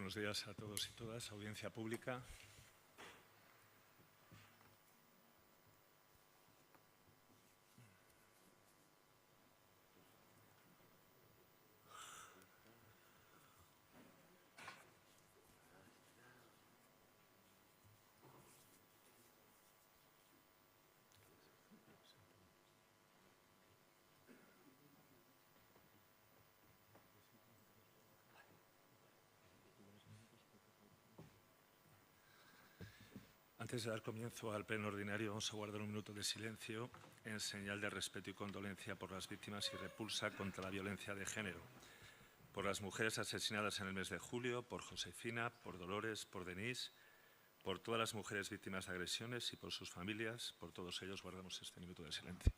Buenos días a todos y todas. Audiencia pública. Antes de dar comienzo al pleno ordinario, vamos a guardar un minuto de silencio en señal de respeto y condolencia por las víctimas y repulsa contra la violencia de género, por las mujeres asesinadas en el mes de julio, por Josefina, por Dolores, por Denise, por todas las mujeres víctimas de agresiones y por sus familias. Por todos ellos guardamos este minuto de silencio.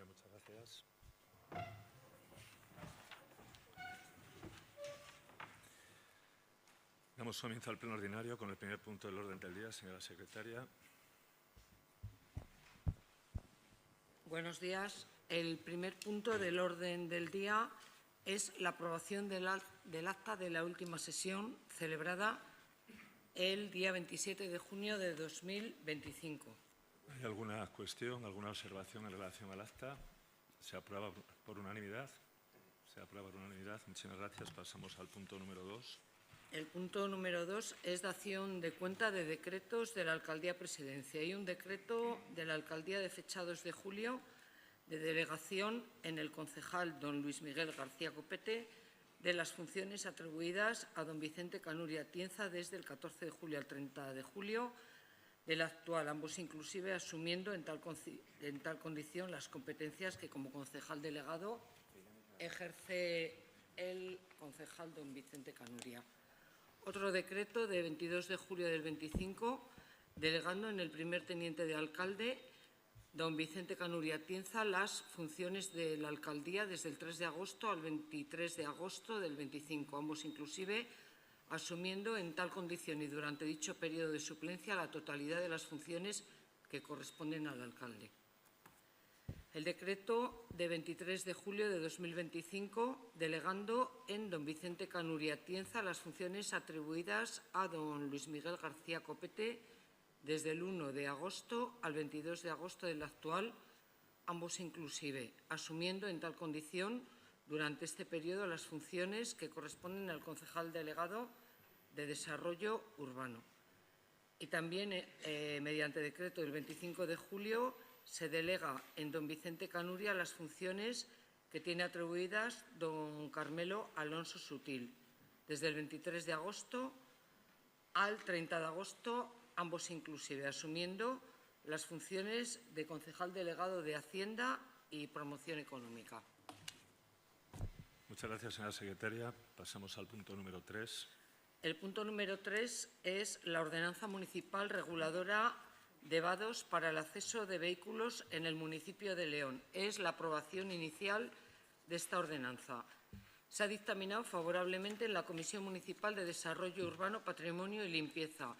Muchas gracias. Damos comienzo al pleno ordinario con el primer punto del orden del día. Señora secretaria. Buenos días. El primer punto del orden del día es la aprobación del acta de la última sesión celebrada el día 27 de junio de 2025. ¿Hay alguna cuestión, alguna observación en relación al acta? ¿Se aprueba por unanimidad? Se aprueba por unanimidad. Muchas gracias. Pasamos al punto número 2. El punto número 2 es dación de cuenta de decretos de la Alcaldía Presidencia. Hay un decreto de la Alcaldía de fecha 2 de julio de delegación en el concejal don Luis Miguel García Copete de las funciones atribuidas a don Vicente Canuria Atienza desde el 14 de julio al 30 de julio del actual, ambos inclusive asumiendo en tal condición las competencias que como concejal delegado ejerce el concejal don Vicente Canuria. Otro decreto de 22 de julio del 25, delegando en el primer teniente de alcalde, don Vicente Canuria Atienza, las funciones de la alcaldía desde el 3 de agosto al 23 de agosto del 25, ambos inclusive asumiendo en tal condición y durante dicho periodo de suplencia la totalidad de las funciones que corresponden al alcalde. El decreto de 23 de julio de 2025, delegando en don Vicente Canuria Atienza las funciones atribuidas a don Luis Miguel García Copete desde el 1 de agosto al 22 de agosto del actual, ambos inclusive, asumiendo en tal condición durante este periodo las funciones que corresponden al concejal delegado de Desarrollo Urbano. Y también, mediante decreto del 25 de julio, se delega en don Vicente Canuria las funciones que tiene atribuidas don Carmelo Alonso Sutil, desde el 23 de agosto al 30 de agosto, ambos inclusive, asumiendo las funciones de concejal delegado de Hacienda y Promoción Económica. Muchas gracias, señora secretaria. Pasamos al punto número 3. El punto número 3 es la ordenanza municipal reguladora de vados para el acceso de vehículos en el municipio de León. Es la aprobación inicial de esta ordenanza. Se ha dictaminado favorablemente en la Comisión Municipal de Desarrollo Urbano, Patrimonio y Limpieza,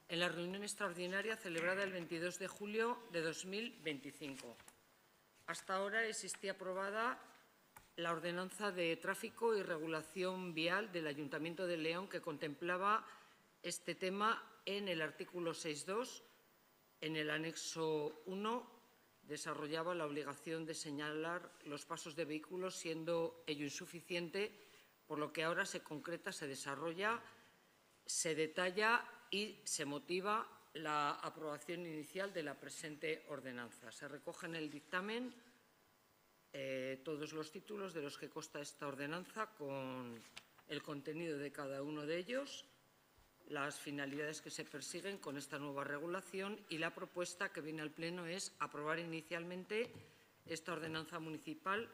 en la reunión extraordinaria celebrada el 22 de julio de 2025. Hasta ahora existía aprobada la ordenanza de tráfico y regulación vial del Ayuntamiento de León que contemplaba este tema en el artículo 6.2. En el anexo 1 desarrollaba la obligación de señalar los pasos de vehículos, siendo ello insuficiente, por lo que ahora se concreta, se desarrolla, se detalla y se motiva la aprobación inicial de la presente ordenanza. Se recoge en el dictamen todos los títulos de los que consta esta ordenanza con el contenido de cada uno de ellos, las finalidades que se persiguen con esta nueva regulación, y la propuesta que viene al Pleno es aprobar inicialmente esta ordenanza municipal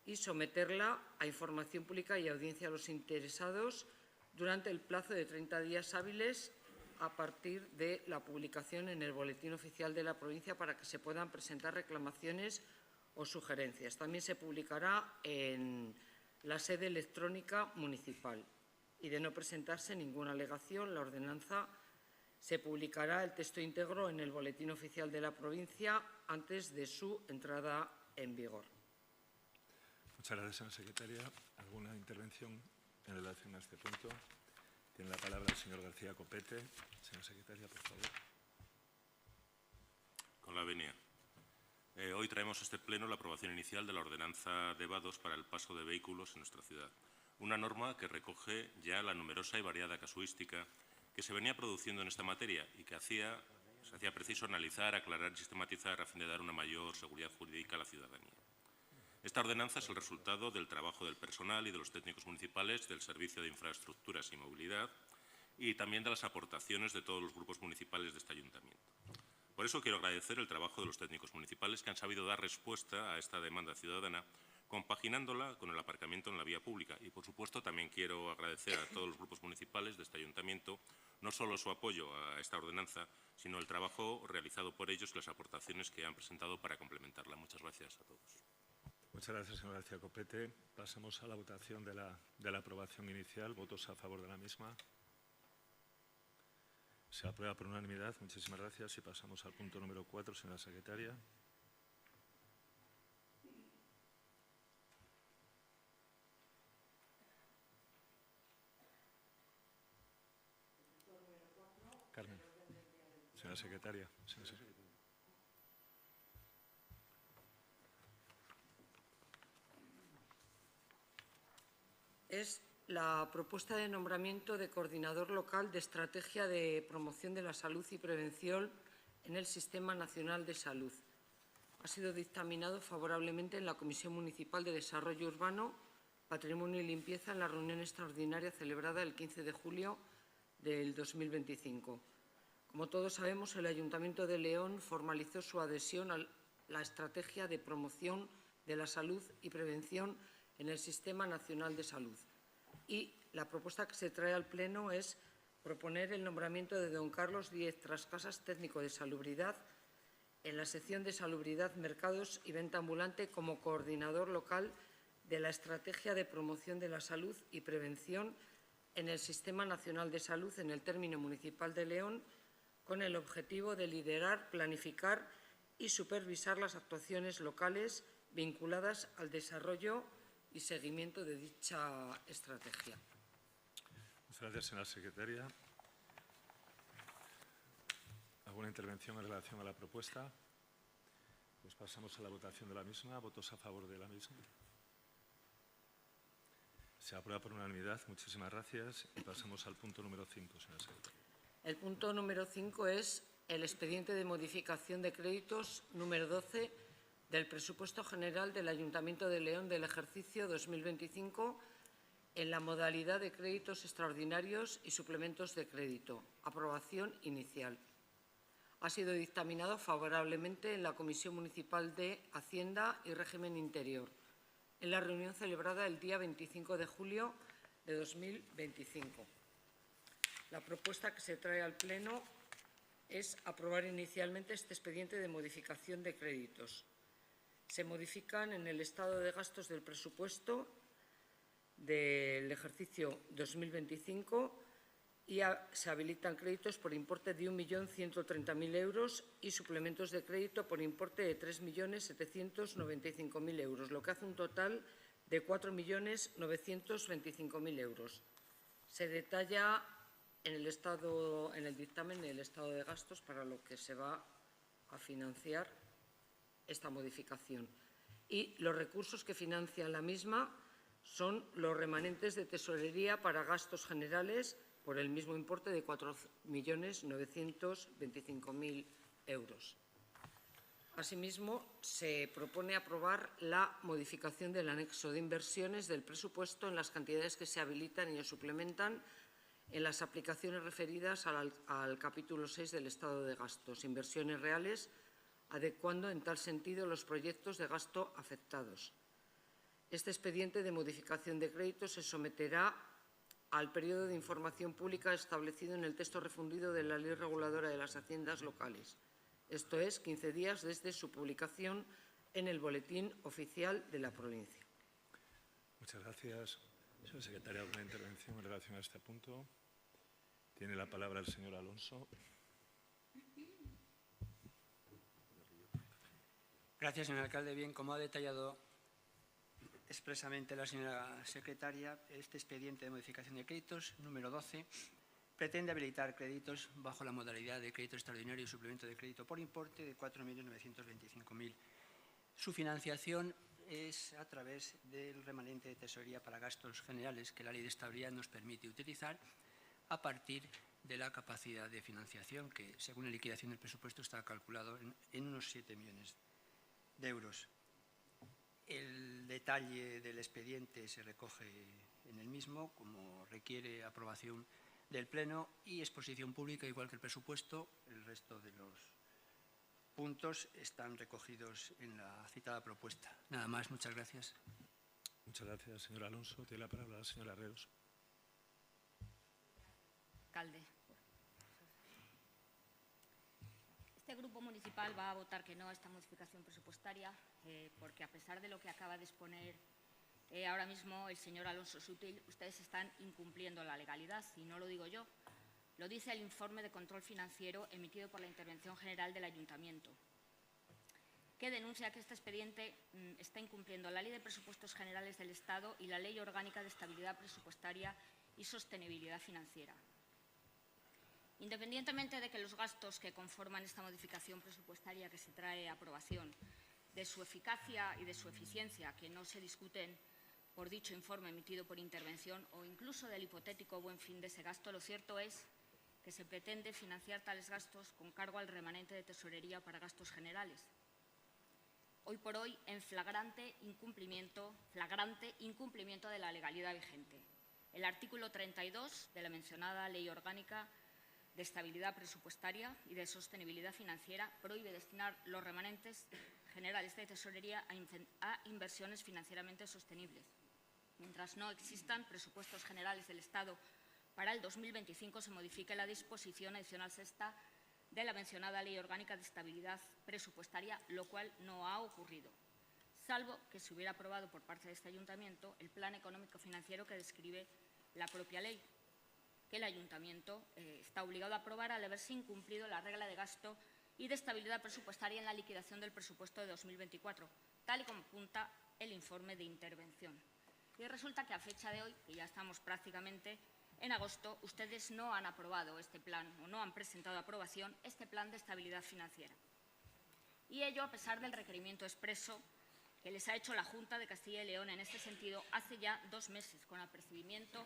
y someterla a información pública y audiencia a los interesados durante el plazo de 30 días hábiles a partir de la publicación en el Boletín Oficial de la provincia para que se puedan presentar reclamaciones o sugerencias. También se publicará en la sede electrónica municipal y, de no presentarse ninguna alegación, la ordenanza se publicará el texto íntegro en el Boletín Oficial de la provincia antes de su entrada en vigor. Muchas gracias, señora secretaria. ¿Alguna intervención en relación a este punto? Tiene la palabra el señor García Copete. Señora secretaria, por favor. Con la venia. Hoy traemos a este pleno la aprobación inicial de la ordenanza de vados para el paso de vehículos en nuestra ciudad. Una norma que recoge ya la numerosa y variada casuística que se venía produciendo en esta materia y que se hacía preciso analizar, aclarar y sistematizar a fin de dar una mayor seguridad jurídica a la ciudadanía. Esta ordenanza es el resultado del trabajo del personal y de los técnicos municipales del Servicio de Infraestructuras y Movilidad y también de las aportaciones de todos los grupos municipales de este ayuntamiento. Por eso quiero agradecer el trabajo de los técnicos municipales que han sabido dar respuesta a esta demanda ciudadana, compaginándola con el aparcamiento en la vía pública. Y, por supuesto, también quiero agradecer a todos los grupos municipales de este ayuntamiento no solo su apoyo a esta ordenanza, sino el trabajo realizado por ellos y las aportaciones que han presentado para complementarla. Muchas gracias a todos. Muchas gracias, señor García Copete. Pasamos a la votación de la aprobación inicial. ¿Votos a favor de la misma? Se aprueba por unanimidad. Muchísimas gracias. Y pasamos al punto número 4, señora secretaria. Carmen. Señora secretaria. Señora secretaria. Es la propuesta de nombramiento de coordinador local de estrategia de promoción de la salud y prevención en el Sistema Nacional de Salud. Ha sido dictaminado favorablemente en la Comisión Municipal de Desarrollo Urbano, Patrimonio y Limpieza en la reunión extraordinaria celebrada el 15 de julio del 2025. Como todos sabemos, el Ayuntamiento de León formalizó su adhesión a la estrategia de promoción de la salud y prevención en el Sistema Nacional de Salud. Y la propuesta que se trae al Pleno es proponer el nombramiento de don Carlos Díez Trascasas, técnico de salubridad, en la sección de salubridad, mercados y venta ambulante como coordinador local de la estrategia de promoción de la salud y prevención en el Sistema Nacional de Salud en el término municipal de León, con el objetivo de liderar, planificar y supervisar las actuaciones locales vinculadas al desarrollo y seguimiento de dicha estrategia. Muchas gracias, señora secretaria. ¿Alguna intervención en relación a la propuesta? Pues pasamos a la votación de la misma. ¿Votos a favor de la misma? Se aprueba por unanimidad. Muchísimas gracias. Y pasamos al punto número 5, señora secretaria. El punto número 5 es el expediente de modificación de créditos número 12 del presupuesto general del Ayuntamiento de León del ejercicio 2025 en la modalidad de créditos extraordinarios y suplementos de crédito. Aprobación inicial. Ha sido dictaminado favorablemente en la Comisión Municipal de Hacienda y Régimen Interior en la reunión celebrada el día 25 de julio de 2025. La propuesta que se trae al Pleno es aprobar inicialmente este expediente de modificación de créditos. Se modifican en el estado de gastos del presupuesto del ejercicio 2025 y se habilitan créditos por importe de 1.130.000 euros y suplementos de crédito por importe de 3.795.000 euros, lo que hace un total de 4.925.000 euros. Se detalla en el dictamen el estado de gastos para lo que se va a financiar esta modificación. Y los recursos que financian la misma son los remanentes de tesorería para gastos generales por el mismo importe de 4.925.000 euros. Asimismo, se propone aprobar la modificación del anexo de inversiones del presupuesto en las cantidades que se habilitan y suplementan en las aplicaciones referidas al capítulo 6 del estado de gastos, inversiones reales, adecuando en tal sentido los proyectos de gasto afectados. Este expediente de modificación de créditos se someterá al periodo de información pública establecido en el texto refundido de la Ley Reguladora de las Haciendas Locales, esto es, 15 días desde su publicación en el Boletín Oficial de la provincia. Muchas gracias. Señor secretario, ¿alguna intervención en relación a este punto? Tiene la palabra el señor Alonso. Gracias, señor alcalde. Bien, como ha detallado expresamente la señora secretaria, este expediente de modificación de créditos, número 12, pretende habilitar créditos bajo la modalidad de crédito extraordinario y suplemento de crédito por importe de 4.925.000. Su financiación es a través del remanente de tesorería para gastos generales que la Ley de Estabilidad nos permite utilizar a partir de la capacidad de financiación que, según la liquidación del presupuesto, está calculado en unos 7 millones de euros. El detalle del expediente se recoge en el mismo, como requiere aprobación del Pleno y exposición pública, igual que el presupuesto. El resto de los puntos están recogidos en la citada propuesta. Nada más, muchas gracias. Muchas gracias, señor Alonso. Tiene la palabra la señora Herreros. Alcalde. Este grupo municipal va a votar que no a esta modificación presupuestaria porque, a pesar de lo que acaba de exponer ahora mismo el señor Alonso Sutil, ustedes están incumpliendo la legalidad, y no lo digo yo. Lo dice el informe de control financiero emitido por la Intervención General del Ayuntamiento, que denuncia que este expediente está incumpliendo la Ley de Presupuestos Generales del Estado y la Ley Orgánica de Estabilidad Presupuestaria y Sostenibilidad Financiera. Independientemente de que los gastos que conforman esta modificación presupuestaria que se trae a aprobación, de su eficacia y de su eficiencia, que no se discuten por dicho informe emitido por intervención, o incluso del hipotético buen fin de ese gasto, lo cierto es que se pretende financiar tales gastos con cargo al remanente de tesorería para gastos generales. Hoy por hoy, en flagrante incumplimiento de la legalidad vigente. El artículo 32 de la mencionada Ley Orgánica de Estabilidad Presupuestaria y de Sostenibilidad Financiera prohíbe destinar los remanentes generales de tesorería a inversiones financieramente sostenibles. Mientras no existan presupuestos generales del Estado para el 2025, se modifique la disposición adicional sexta de la mencionada Ley Orgánica de Estabilidad Presupuestaria, lo cual no ha ocurrido, salvo que se hubiera aprobado por parte de este Ayuntamiento el plan económico-financiero que describe la propia ley, que el Ayuntamiento está obligado a aprobar al haberse incumplido la regla de gasto y de estabilidad presupuestaria en la liquidación del presupuesto de 2024, tal y como apunta el informe de intervención. Y resulta que a fecha de hoy, que ya estamos prácticamente en agosto, ustedes no han aprobado este plan o no han presentado a aprobación este plan de estabilidad financiera. Y ello a pesar del requerimiento expreso que les ha hecho la Junta de Castilla y León en este sentido hace ya 2 meses, con apercibimiento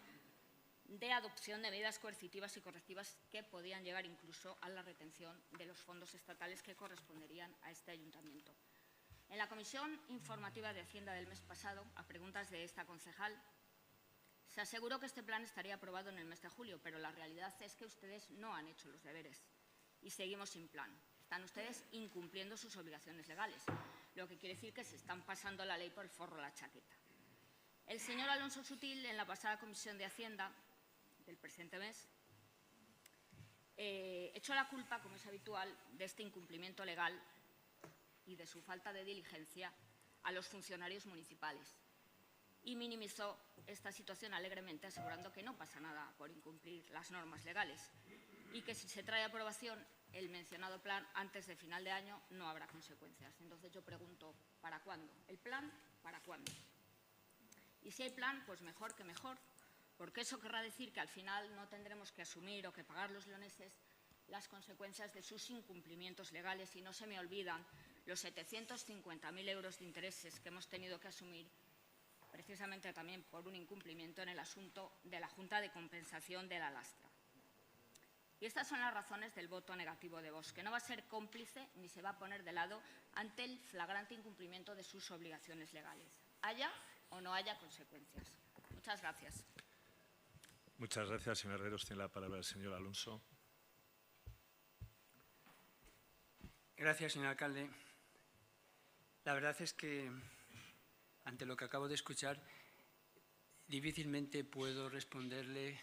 de adopción de medidas coercitivas y correctivas que podían llegar incluso a la retención de los fondos estatales que corresponderían a este ayuntamiento. En la Comisión Informativa de Hacienda del mes pasado, a preguntas de esta concejal, se aseguró que este plan estaría aprobado en el mes de julio, pero la realidad es que ustedes no han hecho los deberes y seguimos sin plan. Están ustedes incumpliendo sus obligaciones legales, lo que quiere decir que se están pasando la ley por el forro de la chaqueta. El señor Alonso Sutil, en la pasada Comisión de Hacienda del presente mes, echó la culpa, como es habitual, de este incumplimiento legal y de su falta de diligencia a los funcionarios municipales y minimizó esta situación alegremente, asegurando que no pasa nada por incumplir las normas legales y que si se trae a aprobación el mencionado plan antes de final de año no habrá consecuencias. Entonces yo pregunto, ¿para cuándo? ¿El plan para cuándo? Y si hay plan, pues mejor que mejor, porque eso querrá decir que al final no tendremos que asumir o que pagar los leoneses las consecuencias de sus incumplimientos legales, y no se me olvidan los 750.000 euros de intereses que hemos tenido que asumir precisamente también por un incumplimiento en el asunto de la Junta de Compensación de la Lastra. Y estas son las razones del voto negativo de Vox, que no va a ser cómplice ni se va a poner de lado ante el flagrante incumplimiento de sus obligaciones legales, haya o no haya consecuencias. Muchas gracias. Muchas gracias, señor Herreros. Tiene la palabra el señor Alonso. Gracias, señor alcalde. La verdad es que, ante lo que acabo de escuchar, difícilmente puedo responderle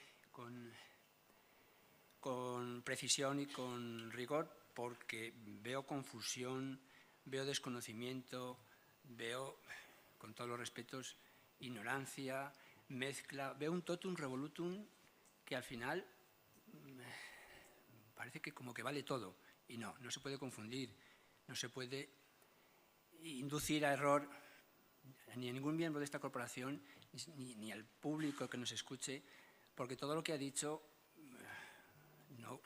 con precisión y con rigor, porque veo confusión, veo desconocimiento, veo, con todos los respetos, ignorancia, mezcla, veo un totum revolutum que al final parece que como que vale todo. Y no se puede confundir, no se puede inducir a error ni a ningún miembro de esta corporación ni al público que nos escuche, porque todo lo que ha dicho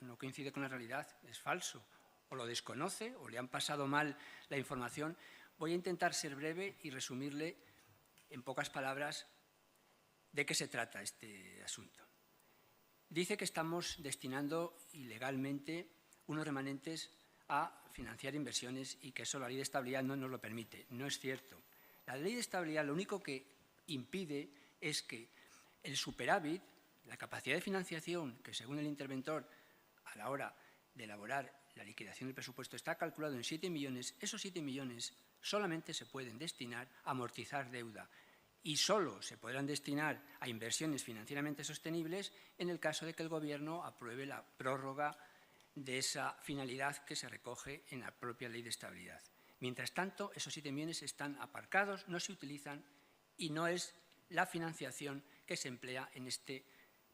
no coincide con la realidad, es falso, o lo desconoce o le han pasado mal la información. Voy a intentar ser breve y resumirle en pocas palabras de qué se trata este asunto. Dice que estamos destinando ilegalmente unos remanentes a financiar inversiones y que eso la Ley de Estabilidad no nos lo permite. No es cierto. La Ley de Estabilidad lo único que impide es que el superávit, la capacidad de financiación, que según el interventor a la hora de elaborar la liquidación del presupuesto está calculado en 7 millones, esos 7 millones solamente se pueden destinar a amortizar deuda y solo se podrán destinar a inversiones financieramente sostenibles en el caso de que el Gobierno apruebe la prórroga de esa finalidad que se recoge en la propia Ley de Estabilidad. Mientras tanto, esos 7 millones están aparcados, no se utilizan y no es la financiación que se emplea en este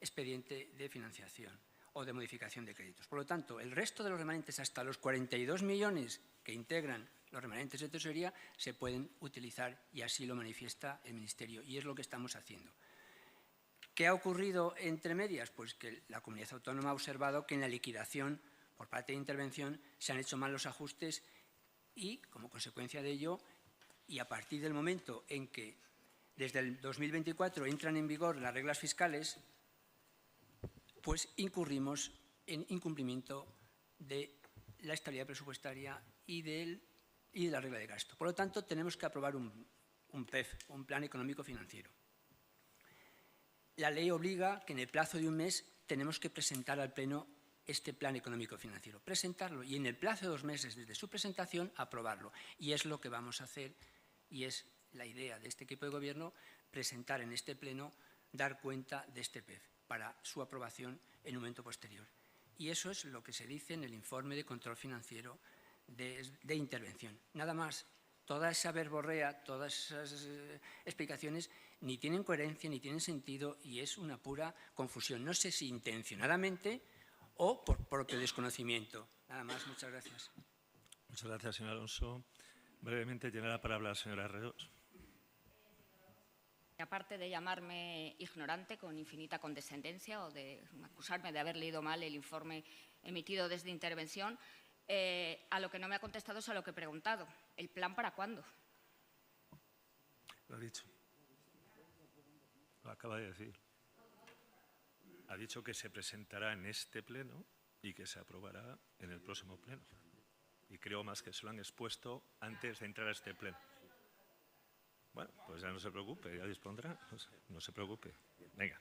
expediente de financiación o de modificación de créditos. Por lo tanto, el resto de los remanentes, hasta los 42 millones que integran los remanentes de tesorería, se pueden utilizar y así lo manifiesta el Ministerio y es lo que estamos haciendo. ¿Qué ha ocurrido entre medias? Pues que la comunidad autónoma ha observado que en la liquidación por parte de intervención se han hecho mal los ajustes y, como consecuencia de ello, y a partir del momento en que desde el 2024 entran en vigor las reglas fiscales, pues incurrimos en incumplimiento de la estabilidad presupuestaria y de la regla de gasto. Por lo tanto, tenemos que aprobar un PEF, un Plan Económico Financiero. La ley obliga que en el plazo de un mes tenemos que presentar al Pleno este Plan Económico Financiero, presentarlo y en el plazo de 2 meses desde su presentación aprobarlo. Y es lo que vamos a hacer y es la idea de este equipo de Gobierno presentar en este Pleno, dar cuenta de este PEF para su aprobación en un momento posterior. Y eso es lo que se dice en el informe de control financiero de intervención. Nada más. Toda esa verborrea, todas esas explicaciones ni tienen coherencia ni tienen sentido y es una pura confusión. No sé si intencionadamente o por propio desconocimiento. Nada más, muchas gracias. Muchas gracias, señor Alonso. Brevemente tiene la palabra la señora Herreros. Aparte de llamarme ignorante con infinita condescendencia o de acusarme de haber leído mal el informe emitido desde intervención, a lo que no me ha contestado es a lo que he preguntado. ¿El plan para cuándo? Lo ha dicho. Lo acaba de decir. Ha dicho que se presentará en este pleno y que se aprobará en el próximo pleno. Y creo más que se lo han expuesto antes de entrar a este pleno. Bueno, pues ya no se preocupe, ya dispondrá. No se preocupe. Venga.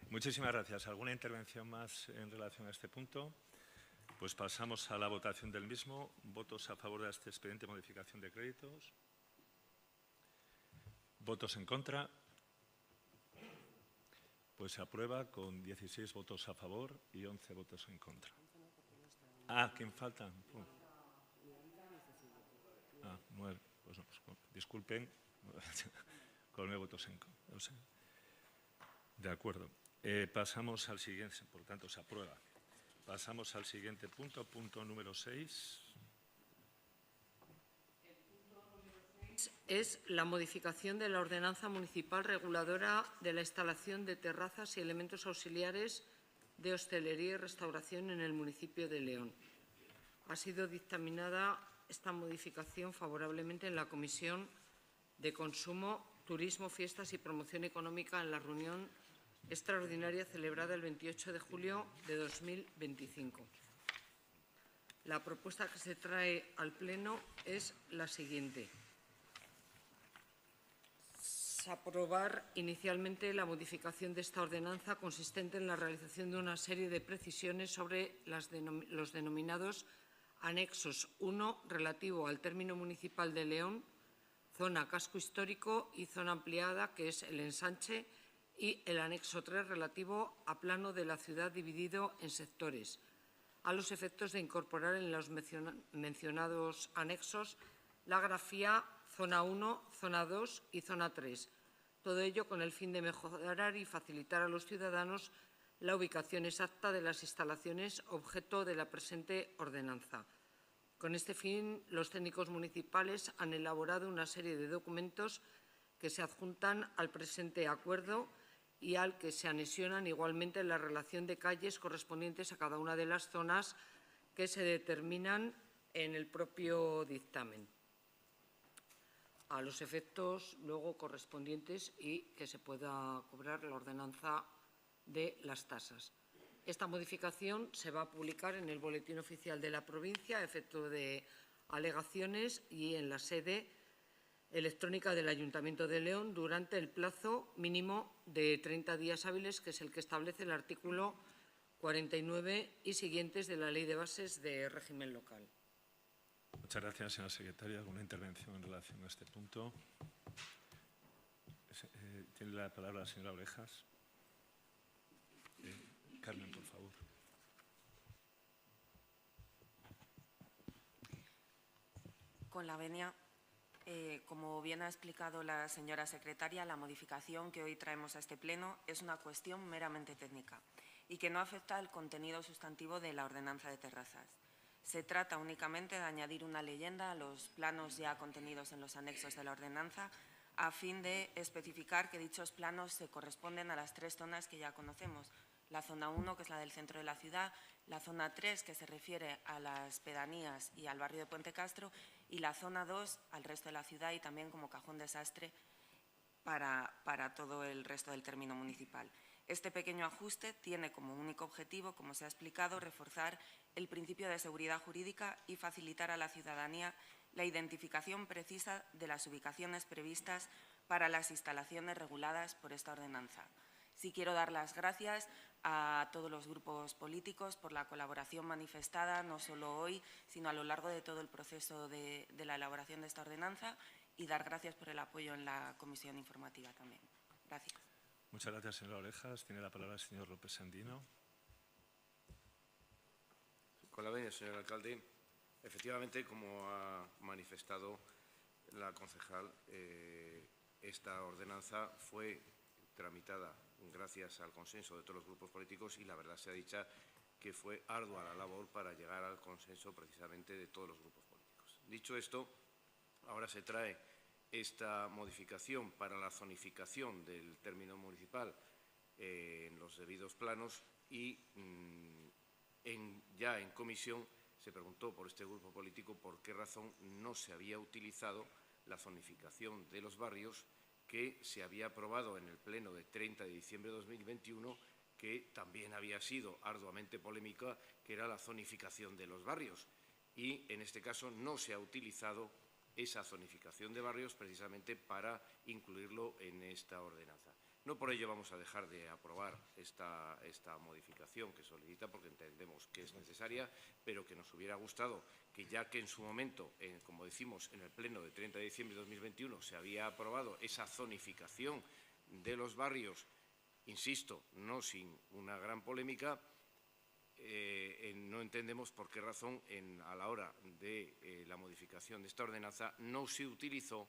Muchísimas gracias. ¿Alguna intervención más en relación a este punto? Pues pasamos a la votación del mismo. ¿Votos a favor de este expediente de modificación de créditos? ¿Votos en contra? Pues se aprueba con 16 votos a favor y 11 votos en contra. Ah, ¿quién falta? 9. Pues no, pues, disculpen, con 9 votos en contra. De acuerdo. Pasamos al siguiente, por tanto, se aprueba. Pasamos al siguiente punto, punto número 6. El punto número 6 es la modificación de la ordenanza municipal reguladora de la instalación de terrazas y elementos auxiliares de hostelería y restauración en el municipio de León. Ha sido dictaminada esta modificación favorablemente en la Comisión de Consumo, Turismo, Fiestas y Promoción Económica en la reunión extraordinaria celebrada el 28 de julio de 2025. La propuesta que se trae al Pleno es la siguiente. es aprobar inicialmente la modificación de esta ordenanza consistente en la realización de una serie de precisiones sobre los denominados anexos 1 relativo al término municipal de León, zona casco histórico y zona ampliada, que es el ensanche, y el anexo 3 relativo a plano de la ciudad dividido en sectores, a los efectos de incorporar en los mencionados anexos la grafía zona 1, zona 2 y zona 3. Todo ello con el fin de mejorar y facilitar a los ciudadanos la ubicación exacta de las instalaciones objeto de la presente ordenanza. Con este fin, los técnicos municipales han elaborado una serie de documentos que se adjuntan al presente acuerdo y al que se anexionan igualmente la relación de calles correspondientes a cada una de las zonas que se determinan en el propio dictamen, a los efectos luego correspondientes y que se pueda cobrar la ordenanza de las tasas. Esta modificación se va a publicar en el Boletín Oficial de la provincia a efecto de alegaciones y en la sede electrónica del Ayuntamiento de León durante el plazo mínimo de 30 días hábiles, que es el que establece el artículo 49 y siguientes de la Ley de Bases de Régimen Local. Muchas gracias, señora secretaria. ¿Alguna intervención en relación a este punto? Tiene la palabra la señora Orejas. Carmen, por favor. Con la venia, como bien ha explicado la señora secretaria, la modificación que hoy traemos a este pleno es una cuestión meramente técnica y que no afecta al contenido sustantivo de la ordenanza de terrazas. Se trata únicamente de añadir una leyenda a los planos ya contenidos en los anexos de la ordenanza a fin de especificar que dichos planos se corresponden a las 3 zonas que ya conocemos. La zona 1, que es la del centro de la ciudad, la zona 3, que se refiere a las pedanías y al barrio de Puente Castro, y la zona 2 al resto de la ciudad y también como cajón desastre para todo el resto del término municipal. Este pequeño ajuste tiene como único objetivo, como se ha explicado, reforzar el principio de seguridad jurídica y facilitar a la ciudadanía la identificación precisa de las ubicaciones previstas para las instalaciones reguladas por esta ordenanza. Sí quiero dar las gracias a todos los grupos políticos por la colaboración manifestada, no solo hoy, sino a lo largo de todo el proceso de la elaboración de esta ordenanza, y dar gracias por el apoyo en la comisión informativa también. Gracias. Muchas gracias, señora Orejas. Tiene la palabra el señor López Sandino. Con la venia, señor alcalde. Efectivamente, como ha manifestado la concejal, esta ordenanza fue tramitada gracias al consenso de todos los grupos políticos y la verdad sea dicha que fue ardua la labor para llegar al consenso precisamente de todos los grupos políticos. Dicho esto, ahora se trae esta modificación para la zonificación del término municipal en los debidos planos y ya en comisión se preguntó por este grupo político por qué razón no se había utilizado la zonificación de los barrios que se había aprobado en el pleno de 30 de diciembre de 2021, que también había sido arduamente polémica, que era la zonificación de los barrios. Y en este caso no se ha utilizado esa zonificación de barrios precisamente para incluirlo en esta ordenanza. No por ello vamos a dejar de aprobar esta modificación que solicita, porque entendemos que es necesaria, pero que nos hubiera gustado que, ya que en su momento, como decimos, en el pleno de 30 de diciembre de 2021 se había aprobado esa zonificación de los barrios, insisto, no sin una gran polémica, no entendemos por qué razón a la hora de la modificación de esta ordenanza no se utilizó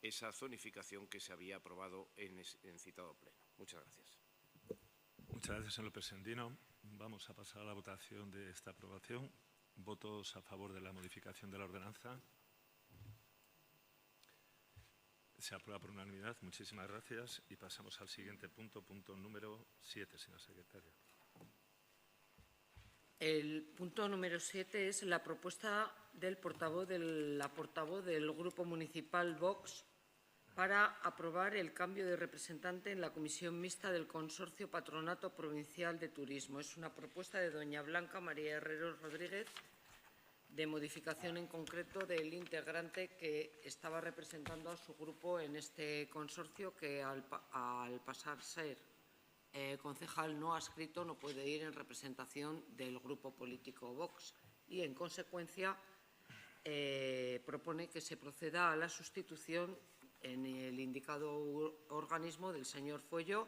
esa zonificación que se había aprobado en citado pleno. Muchas gracias. Muchas gracias, señor López Sandino. Vamos a pasar a la votación de esta aprobación. ¿Votos a favor de la modificación de la ordenanza? Se aprueba por unanimidad. Muchísimas gracias. Y pasamos al siguiente punto, punto número 7, señora secretaria. El punto número 7 es la propuesta del portavoz del Grupo Municipal Vox para aprobar el cambio de representante en la Comisión Mixta del Consorcio Patronato Provincial de Turismo. Es una propuesta de doña Blanca María Herrero Rodríguez, de modificación en concreto del integrante que estaba representando a su grupo en este consorcio, que al pasar a ser concejal no adscrito no puede ir en representación del grupo político Vox y, en consecuencia, propone que se proceda a la sustitución en el indicado organismo del señor Fuello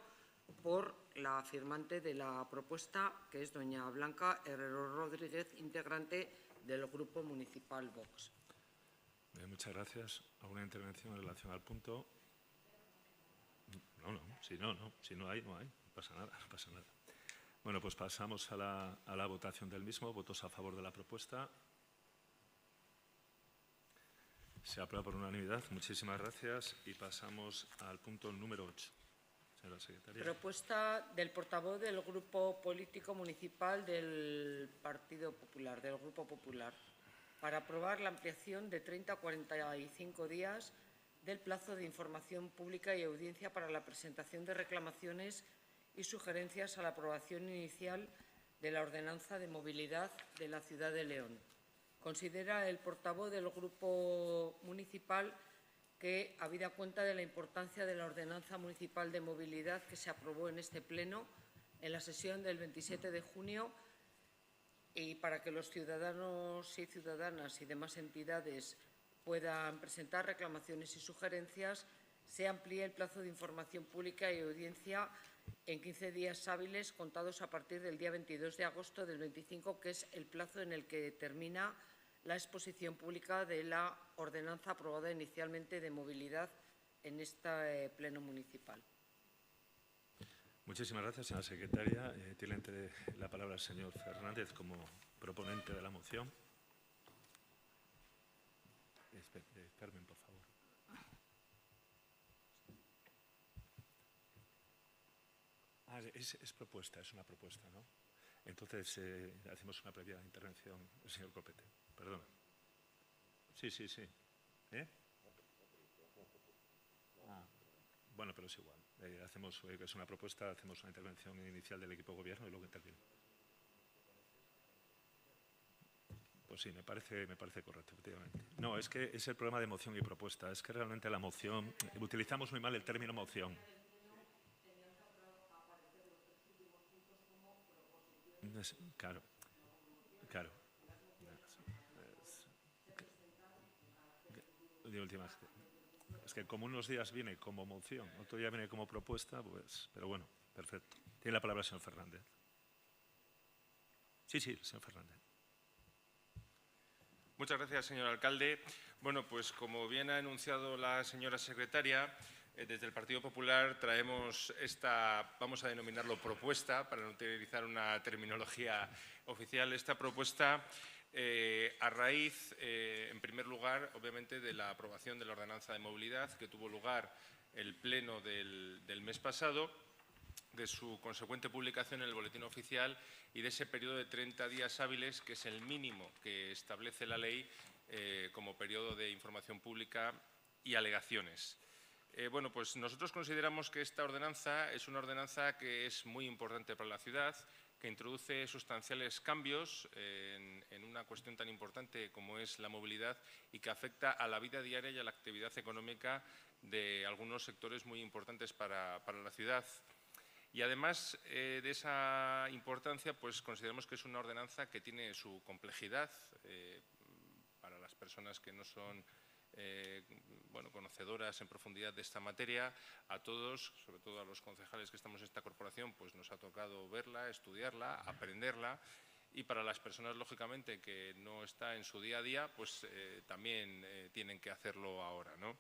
por la firmante de la propuesta, que es doña Blanca Herrero Rodríguez, integrante del Grupo Municipal Vox. Bien, muchas gracias. ¿Alguna intervención en relación al punto? Si no hay, no pasa nada, no pasa nada. Bueno, pues pasamos a la votación del mismo. ¿Votos a favor de la propuesta? Se aprueba por unanimidad. Muchísimas gracias. Y pasamos al punto número 8. Señora secretaria. Propuesta del portavoz del Grupo Político Municipal del Partido Popular, del Grupo Popular, para aprobar la ampliación de 30 a 45 días del plazo de información pública y audiencia para la presentación de reclamaciones y sugerencias a la aprobación inicial de la Ordenanza de Movilidad de la Ciudad de León. Considera el portavoz del Grupo Municipal que, habida cuenta de la importancia de la Ordenanza Municipal de Movilidad que se aprobó en este Pleno en la sesión del 27 de junio, y para que los ciudadanos y ciudadanas y demás entidades puedan presentar reclamaciones y sugerencias, se amplía el plazo de información pública y audiencia en 15 días hábiles contados a partir del día 22 de agosto del 25, que es el plazo en el que termina la exposición pública de la ordenanza aprobada inicialmente de movilidad en este Pleno municipal. Muchísimas gracias, señora secretaria. Tiene la palabra el señor Fernández como proponente de la moción. Carmen, por favor. Es propuesta, es una propuesta, ¿no? Entonces, hacemos una previa intervención. El señor Copete, perdón. Sí. Bueno, pero es igual. Es una propuesta, hacemos una intervención inicial del equipo de gobierno y luego interviene. Pues sí, me parece correcto, efectivamente. No, es que es el problema de moción y propuesta. Es que realmente la moción, utilizamos muy mal el término moción. Claro. Es que como unos días viene como moción, otro día viene como propuesta, pues, pero bueno, perfecto. Tiene la palabra el señor Fernández. Sí, el señor Fernández. Muchas gracias, señor alcalde. Bueno, pues como bien ha enunciado la señora secretaria, desde el Partido Popular traemos esta, vamos a denominarlo propuesta, para no utilizar una terminología oficial, esta propuesta a raíz, en primer lugar, obviamente, de la aprobación de la Ordenanza de Movilidad que tuvo lugar el Pleno del mes pasado, de su consecuente publicación en el Boletín Oficial y de ese periodo de 30 días hábiles, que es el mínimo que establece la ley como periodo de información pública y alegaciones. Bueno, pues nosotros consideramos que esta ordenanza es una ordenanza que es muy importante para la ciudad, que introduce sustanciales cambios en una cuestión tan importante como es la movilidad y que afecta a la vida diaria y a la actividad económica de algunos sectores muy importantes para la ciudad. Y además de esa importancia, pues consideramos que es una ordenanza que tiene su complejidad para las personas que no son conocedoras en profundidad de esta materia. A todos, sobre todo a los concejales que estamos en esta corporación, pues nos ha tocado verla, estudiarla, aprenderla, y para las personas, lógicamente, que no está en su día a día, pues también tienen que hacerlo ahora, ¿no?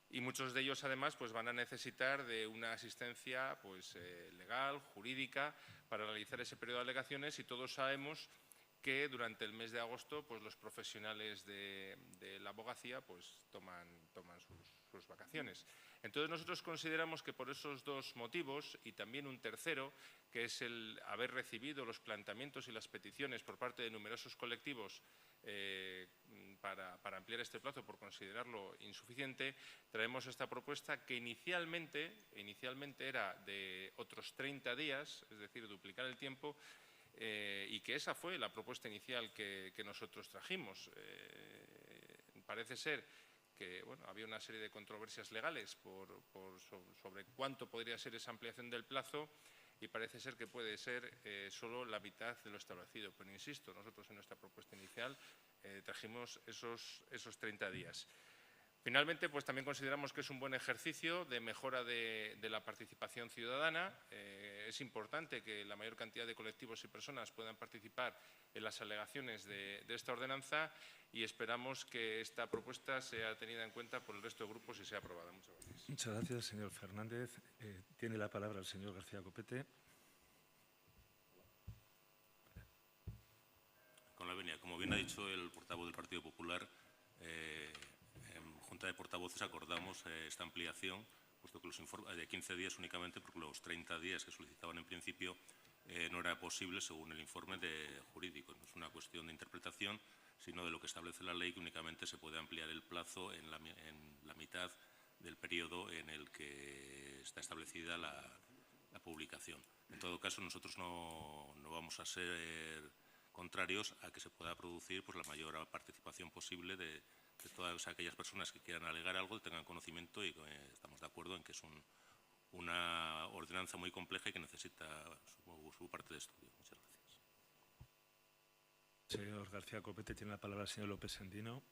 Y muchos de ellos, además, pues van a necesitar de una asistencia pues, legal, jurídica, para realizar ese periodo de alegaciones, y todos sabemos que durante el mes de agosto pues, los profesionales de la abogacía pues, toman sus vacaciones. Entonces, nosotros consideramos que por esos dos motivos, y también un tercero, que es el haber recibido los planteamientos y las peticiones por parte de numerosos colectivos para ampliar este plazo por considerarlo insuficiente, traemos esta propuesta que inicialmente era de otros 30 días, es decir, duplicar el tiempo, y que esa fue la propuesta inicial que nosotros trajimos. Parece ser que había una serie de controversias legales sobre cuánto podría ser esa ampliación del plazo y parece ser que puede ser solo la mitad de lo establecido. Pero insisto, nosotros en nuestra propuesta inicial trajimos esos 30 días. Finalmente, pues también consideramos que es un buen ejercicio de mejora de la participación ciudadana. Es importante que la mayor cantidad de colectivos y personas puedan participar en las alegaciones de esta ordenanza y esperamos que esta propuesta sea tenida en cuenta por el resto de grupos y sea aprobada. Muchas gracias. Muchas gracias, señor Fernández. Tiene la palabra el señor García Copete. Con la venia, como bien ha dicho el portavoz del Partido Popular, en Junta de Portavoces acordamos esta ampliación, puesto que los informes de 15 días únicamente, porque los 30 días que solicitaban en principio no era posible según el informe jurídico. No es una cuestión de interpretación, sino de lo que establece la ley, que únicamente se puede ampliar el plazo en la mitad del periodo en el que está establecida la publicación. En todo caso, nosotros no vamos a ser contrarios a que se pueda producir pues, la mayor participación posible de todas aquellas personas que quieran alegar algo, tengan conocimiento y estamos de acuerdo en que es una ordenanza muy compleja y que necesita su parte de estudio. Muchas gracias. Señor García Copete, tiene la palabra el señor López Endino.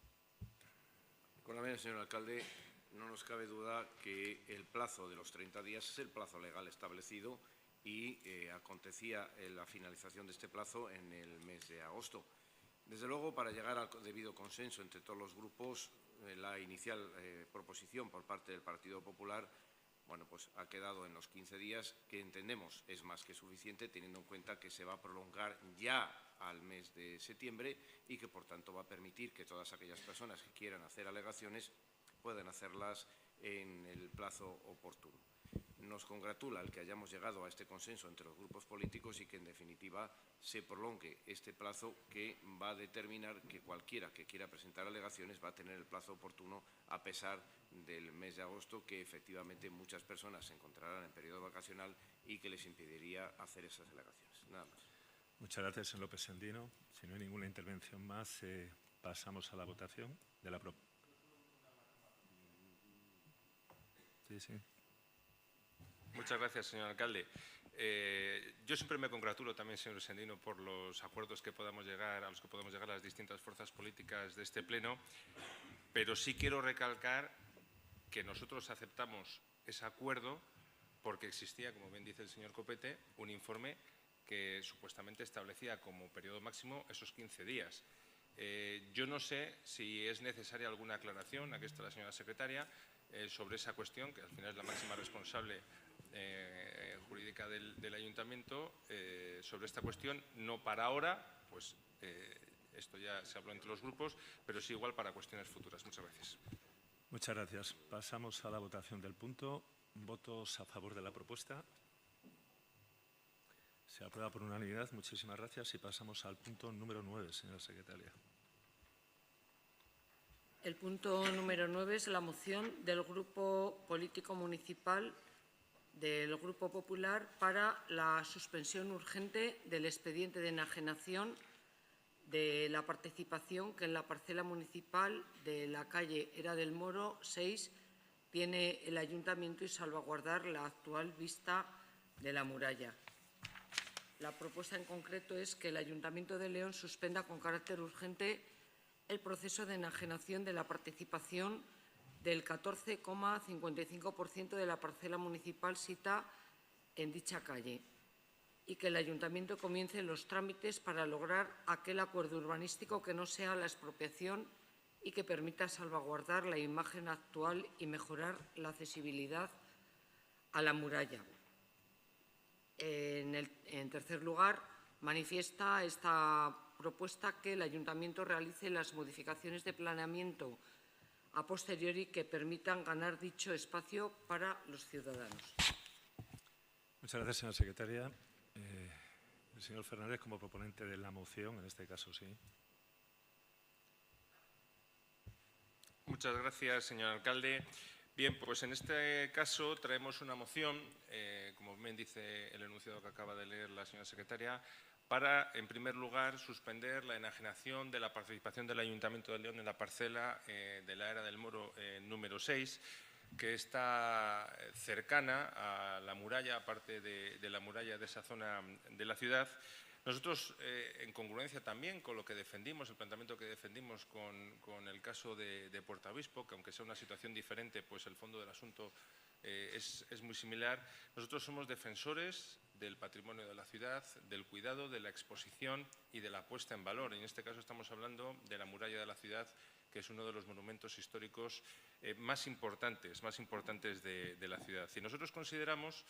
Con la venia, señor alcalde, no nos cabe duda que el plazo de los 30 días es el plazo legal establecido y acontecía la finalización de este plazo en el mes de agosto. Desde luego, para llegar al debido consenso entre todos los grupos, la inicial proposición por parte del Partido Popular pues ha quedado en los 15 días, que entendemos es más que suficiente, teniendo en cuenta que se va a prolongar ya al mes de septiembre y que, por tanto, va a permitir que todas aquellas personas que quieran hacer alegaciones puedan hacerlas en el plazo oportuno. Nos congratula el que hayamos llegado a este consenso entre los grupos políticos y que, en definitiva, se prolongue este plazo, que va a determinar que cualquiera que quiera presentar alegaciones va a tener el plazo oportuno, a pesar del mes de agosto, que efectivamente muchas personas se encontrarán en periodo vacacional y que les impediría hacer esas alegaciones. Nada más. Muchas gracias, señor López Endino. Si no hay ninguna intervención más, pasamos a la votación de la propuesta. Sí. Muchas gracias, señor alcalde. Yo siempre me congratulo también, señor Sendino, por los acuerdos que podamos llegar, a los que podamos llegar las distintas fuerzas políticas de este pleno, pero sí quiero recalcar que nosotros aceptamos ese acuerdo porque existía, como bien dice el señor Copete, un informe que supuestamente establecía como periodo máximo esos 15 días. Yo no sé si es necesaria alguna aclaración, aquí está la señora secretaria, sobre esa cuestión, que al final es la máxima responsable jurídica del ayuntamiento, sobre esta cuestión, no para ahora, pues esto ya se habló entre los grupos, pero sí igual para cuestiones futuras. Muchas gracias. Muchas gracias. Pasamos a la votación del punto. ¿Votos a favor de la propuesta? Se aprueba por unanimidad. Muchísimas gracias. Y pasamos al punto número 9, señora secretaria. El punto número 9 es la moción del Grupo Político Municipal del Grupo Popular para la suspensión urgente del expediente de enajenación de la participación que en la parcela municipal de la calle Era del Moro 6 tiene el Ayuntamiento y salvaguardar la actual vista de la muralla. La propuesta en concreto es que el Ayuntamiento de León suspenda con carácter urgente el proceso de enajenación de la participación del 14,55% de la parcela municipal sita en dicha calle y que el Ayuntamiento comience los trámites para lograr aquel acuerdo urbanístico que no sea la expropiación y que permita salvaguardar la imagen actual y mejorar la accesibilidad a la muralla. En tercer lugar, manifiesta esta propuesta que el Ayuntamiento realice las modificaciones de planeamiento a posteriori que permitan ganar dicho espacio para los ciudadanos. Muchas gracias, señora secretaria. El señor Fernández, como proponente de la moción, en este caso sí. Muchas gracias, señor alcalde. Bien, pues en este caso traemos una moción, como bien dice el enunciado que acaba de leer la señora secretaria, para, en primer lugar, suspender la enajenación de la participación del Ayuntamiento de León en la parcela de la Era del Moro número 6, que está cercana a la muralla, aparte de la muralla de esa zona de la ciudad. Nosotros, en congruencia también con lo que defendimos, el planteamiento que defendimos con el caso de Puerto Obispo, que aunque sea una situación diferente, pues el fondo del asunto es muy similar, nosotros somos defensores del patrimonio de la ciudad, del cuidado, de la exposición y de la puesta en valor. Y en este caso estamos hablando de la muralla de la ciudad, que es uno de los monumentos históricos más importantes de la ciudad. Y nosotros consideramos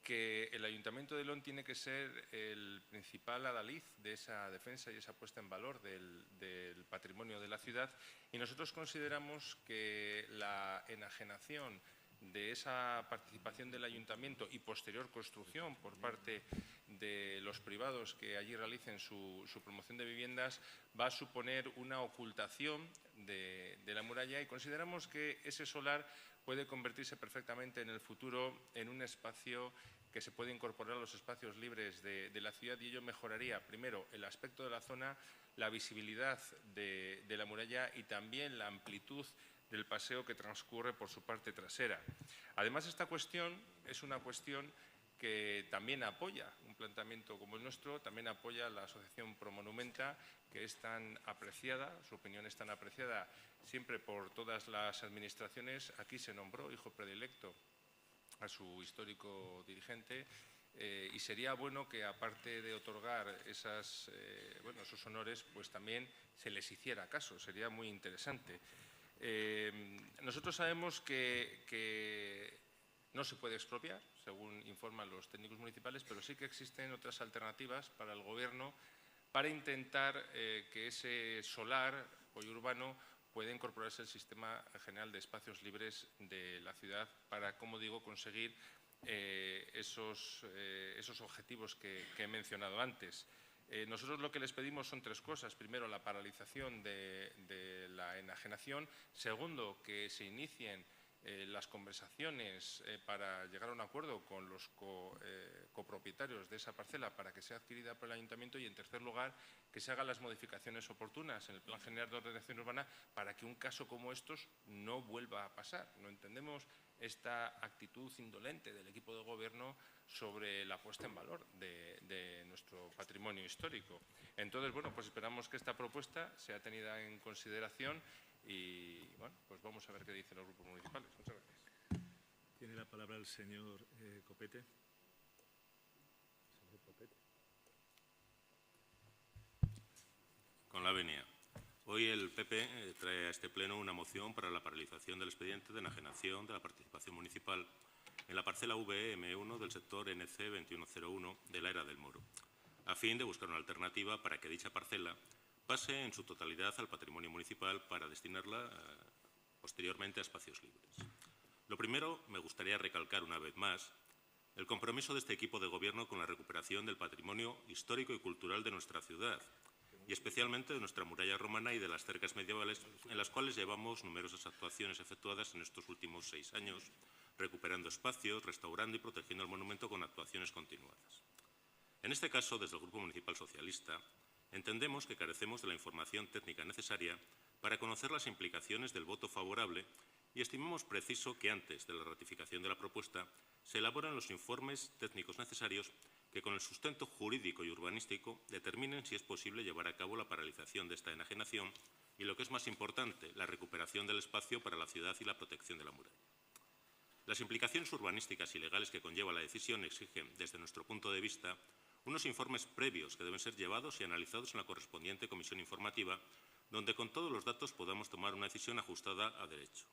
que el Ayuntamiento de León tiene que ser el principal adalid de esa defensa y esa puesta en valor del patrimonio de la ciudad, y nosotros consideramos que la enajenación de esa participación del Ayuntamiento y posterior construcción por parte de los privados que allí realicen su promoción de viviendas va a suponer una ocultación de la muralla, y consideramos que ese solar puede convertirse perfectamente en el futuro en un espacio que se puede incorporar a los espacios libres de la ciudad, y ello mejoraría, primero, el aspecto de la zona, la visibilidad de la muralla y también la amplitud del paseo que transcurre por su parte trasera. Además, esta cuestión es una cuestión que también apoya un planteamiento como el nuestro, también apoya la asociación Promonumenta, que es tan apreciada, su opinión es tan apreciada siempre por todas las administraciones. Aquí se nombró hijo predilecto a su histórico dirigente, y sería bueno que, aparte de otorgar esos honores, pues también se les hiciera caso, sería muy interesante. Nosotros sabemos que no se puede expropiar, según informan los técnicos municipales, pero sí que existen otras alternativas para el Gobierno para intentar que ese solar poliurbano pueda incorporarse al sistema general de espacios libres de la ciudad para, como digo, conseguir esos objetivos que he mencionado antes. Nosotros lo que les pedimos son tres cosas. Primero, la paralización de la enajenación. Segundo, que se inicien las conversaciones para llegar a un acuerdo con los copropietarios de esa parcela para que sea adquirida por el Ayuntamiento, y, en tercer lugar, que se hagan las modificaciones oportunas en el Plan General de Ordenación Urbana para que un caso como estos no vuelva a pasar. No entendemos esta actitud indolente del equipo de Gobierno sobre la puesta en valor de nuestro patrimonio histórico. Entonces, bueno, pues esperamos que esta propuesta sea tenida en consideración y, bueno, pues vamos a ver qué dicen los grupos municipales. Muchas gracias. Tiene la palabra el señor Copete. Con la venia. Hoy el PP trae a este pleno una moción para la paralización del expediente de enajenación de la participación municipal en la parcela VM1 del sector NC 2101 de la Era del Moro, a fin de buscar una alternativa para que dicha parcela pase en su totalidad al patrimonio municipal para destinarla posteriormente a espacios libres. Lo primero, me gustaría recalcar una vez más el compromiso de este equipo de Gobierno con la recuperación del patrimonio histórico y cultural de nuestra ciudad, y especialmente de nuestra muralla romana y de las cercas medievales, en las cuales llevamos numerosas actuaciones efectuadas en estos últimos 6 años, recuperando espacios, restaurando y protegiendo el monumento con actuaciones continuadas. En este caso, desde el Grupo Municipal Socialista, entendemos que carecemos de la información técnica necesaria para conocer las implicaciones del voto favorable, y estimamos preciso que antes de la ratificación de la propuesta se elaboren los informes técnicos necesarios que, con el sustento jurídico y urbanístico, determinen si es posible llevar a cabo la paralización de esta enajenación y, lo que es más importante, la recuperación del espacio para la ciudad y la protección de la muralla. Las implicaciones urbanísticas y legales que conlleva la decisión exigen, desde nuestro punto de vista, unos informes previos que deben ser llevados y analizados en la correspondiente comisión informativa, donde con todos los datos podamos tomar una decisión ajustada a derecho.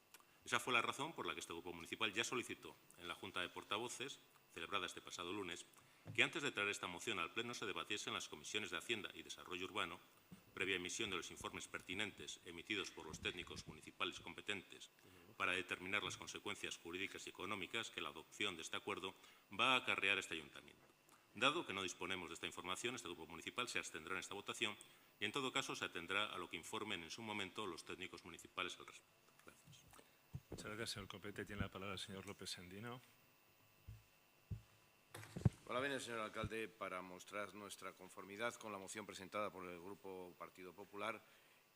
Esa fue la razón por la que este Grupo Municipal ya solicitó en la Junta de Portavoces, celebrada este pasado lunes, que antes de traer esta moción al Pleno se debatiese en las comisiones de Hacienda y Desarrollo Urbano, previa emisión de los informes pertinentes emitidos por los técnicos municipales competentes para determinar las consecuencias jurídicas y económicas que la adopción de este acuerdo va a acarrear a este Ayuntamiento. Dado que no disponemos de esta información, este Grupo Municipal se abstendrá en esta votación y, en todo caso, se atendrá a lo que informen en su momento los técnicos municipales al respecto. Gracias. Muchas gracias, señor Copete. Tiene la palabra el señor López Sendino. Con la venia, señor alcalde, para mostrar nuestra conformidad con la moción presentada por el Grupo Partido Popular,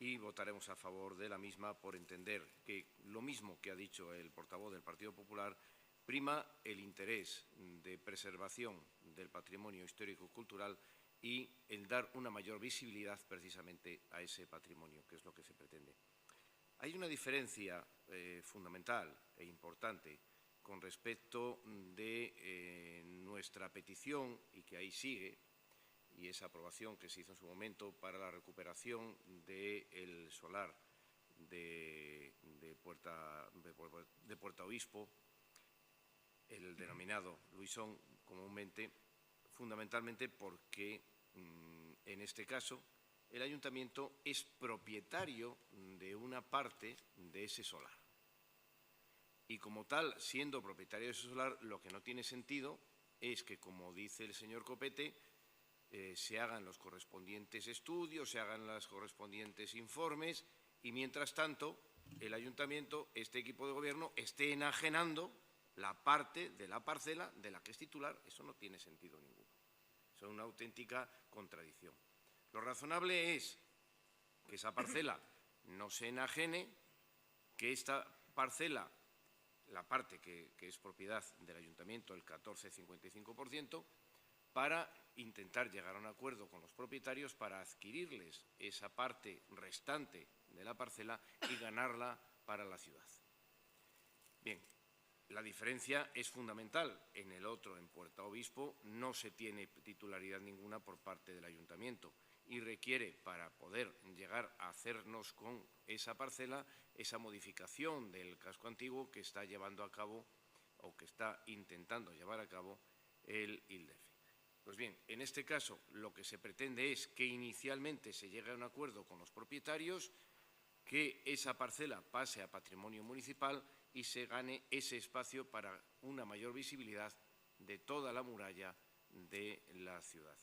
y votaremos a favor de la misma por entender que lo mismo que ha dicho el portavoz del Partido Popular, prima el interés de preservación del patrimonio histórico-cultural y el dar una mayor visibilidad precisamente a ese patrimonio, que es lo que se pretende. Hay una diferencia fundamental e importante con respecto de nuestra petición, y que ahí sigue, y esa aprobación que se hizo en su momento para la recuperación del solar de Puerta Obispo, el denominado Luisón comúnmente, fundamentalmente porque en este caso el ayuntamiento es propietario de una parte de ese solar. Y como tal, siendo propietario de ese solar, lo que no tiene sentido es que, como dice el señor Copete, se hagan los correspondientes estudios, se hagan los correspondientes informes y, mientras tanto, el ayuntamiento, este equipo de gobierno, esté enajenando la parte de la parcela de la que es titular. Eso no tiene sentido ninguno. Eso es una auténtica contradicción. Lo razonable es que esa parcela no se enajene, que esta parcela, la parte que es propiedad del ayuntamiento, el 14,55%, para intentar llegar a un acuerdo con los propietarios para adquirirles esa parte restante de la parcela y ganarla para la ciudad. Bien, la diferencia es fundamental. En el otro, en Puerta Obispo, no se tiene titularidad ninguna por parte del ayuntamiento y requiere, para poder llegar a hacernos con esa parcela, esa modificación del casco antiguo que está llevando a cabo o que está intentando llevar a cabo el ILDEF. Pues bien, en este caso lo que se pretende es que inicialmente se llegue a un acuerdo con los propietarios, que esa parcela pase a patrimonio municipal y se gane ese espacio para una mayor visibilidad de toda la muralla de la ciudad.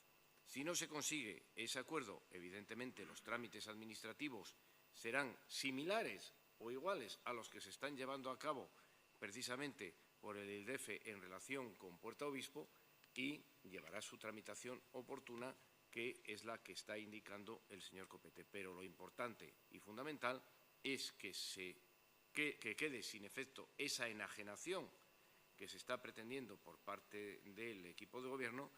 Si no se consigue ese acuerdo, evidentemente los trámites administrativos serán similares o iguales a los que se están llevando a cabo precisamente por el ILDEF en relación con Puerta Obispo, y llevará su tramitación oportuna, que es la que está indicando el señor Copete. Pero lo importante y fundamental es que quede sin efecto esa enajenación que se está pretendiendo por parte del equipo de gobierno,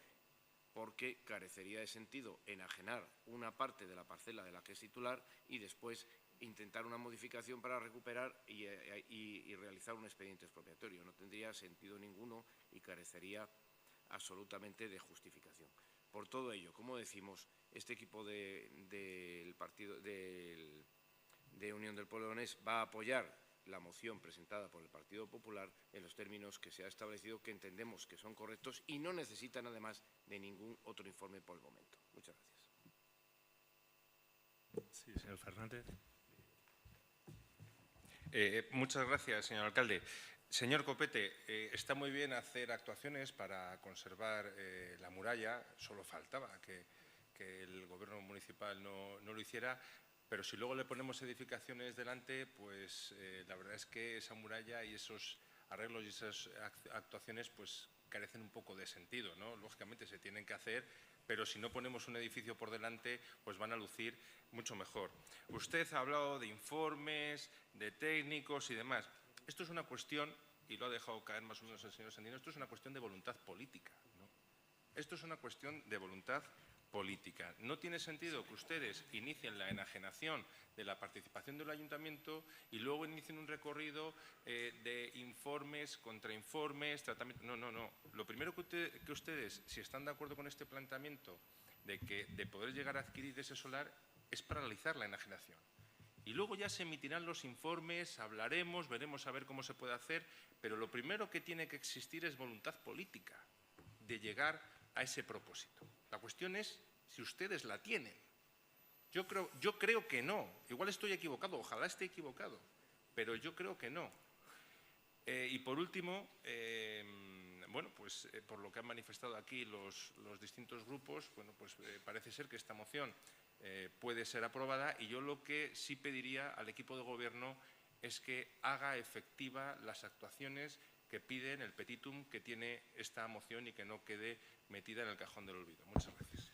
porque carecería de sentido enajenar una parte de la parcela de la que es titular y después intentar una modificación para recuperar y realizar un expediente expropiatorio. No tendría sentido ninguno y carecería absolutamente de justificación. Por todo ello, como decimos, este equipo del partido de Unión del Pueblo Leonés va a apoyar la moción presentada por el Partido Popular en los términos que se ha establecido, que entendemos que son correctos y no necesitan, además, de ningún otro informe por el momento. Muchas gracias. Sí, señor Fernández. Muchas gracias, señor alcalde. Señor Copete, está muy bien hacer actuaciones para conservar la muralla, solo faltaba que el Gobierno municipal no lo hiciera, pero si luego le ponemos edificaciones delante, pues la verdad es que esa muralla y esos arreglos y esas actuaciones pues carecen un poco de sentido, ¿no? Lógicamente se tienen que hacer, pero si no ponemos un edificio por delante, pues van a lucir mucho mejor. Usted ha hablado de informes, de técnicos y demás. Esto es una cuestión, y lo ha dejado caer más o menos el señor Sandino, esto es una cuestión de voluntad política, ¿no? Esto es una cuestión de voluntad política. No tiene sentido que ustedes inicien la enajenación de la participación del ayuntamiento y luego inicien un recorrido de informes, contrainformes, tratamientos. No. Lo primero que ustedes, si están de acuerdo con este planteamiento de poder llegar a adquirir ese solar, es paralizar la enajenación. Y luego ya se emitirán los informes, hablaremos, veremos a ver cómo se puede hacer, pero lo primero que tiene que existir es voluntad política de llegar a ese propósito. La cuestión es si ustedes la tienen. Yo creo que no. Igual estoy equivocado, ojalá esté equivocado, pero yo creo que no. Y por último, bueno, pues por lo que han manifestado aquí los distintos grupos, bueno, pues parece ser que esta moción puede ser aprobada, y yo lo que sí pediría al equipo de gobierno es que haga efectiva las actuaciones que piden, el petitum que tiene esta moción y que no quede metida en el cajón del olvido. Muchas gracias.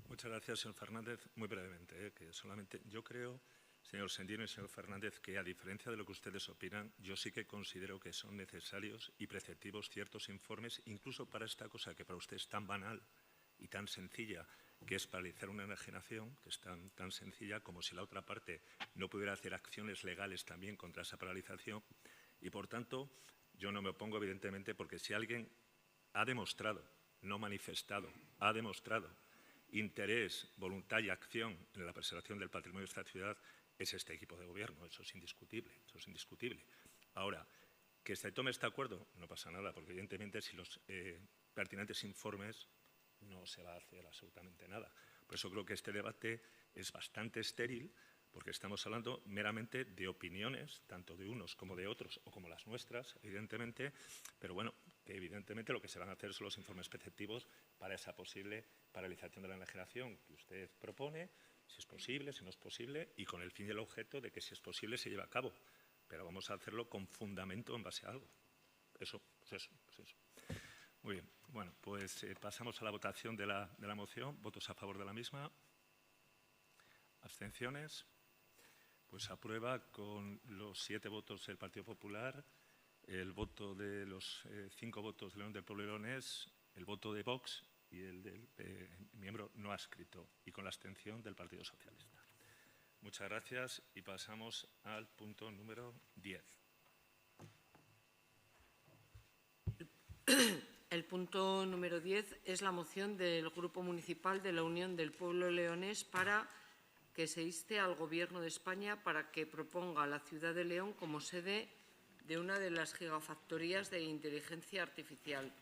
Muchas gracias, señor Fernández. Muy brevemente, que solamente yo creo, señor Sendino y señor Fernández, que a diferencia de lo que ustedes opinan, yo sí que considero que son necesarios y preceptivos ciertos informes, incluso para esta cosa que para usted es tan banal y tan sencilla, que es paralizar una enajenación, que es tan sencilla como si la otra parte no pudiera hacer acciones legales también contra esa paralización. Y, por tanto, yo no me opongo, evidentemente, porque si alguien ha demostrado, no manifestado, ha demostrado interés, voluntad y acción en la preservación del patrimonio de esta ciudad, es este equipo de gobierno. Eso es indiscutible, eso es indiscutible. Ahora, que se tome este acuerdo, no pasa nada, porque evidentemente si los pertinentes informes no se va a hacer absolutamente nada. Por eso creo que este debate es bastante estéril, porque estamos hablando meramente de opiniones, tanto de unos como de otros, o como las nuestras, evidentemente, pero bueno, que evidentemente lo que se van a hacer son los informes preceptivos para esa posible paralización de la enajenación que usted propone, si es posible, si no es posible, y con el fin y el objeto de que si es posible se lleve a cabo. Pero vamos a hacerlo con fundamento en base a algo. Eso. Muy bien. Bueno, pues pasamos a la votación de la moción. ¿Votos a favor de la misma? ¿Abstenciones? Pues aprueba con los 7 votos del Partido Popular, el voto de los 5 votos de la Unión del Pueblo Leonés, el voto de Vox y el del miembro no adscrito, y con la abstención del Partido Socialista. Muchas gracias y pasamos al punto número 10. El punto número 10 es la moción del Grupo Municipal de la Unión del Pueblo Leonés para que se inste al Gobierno de España para que proponga a la ciudad de León como sede de una de las gigafactorías de inteligencia artificial.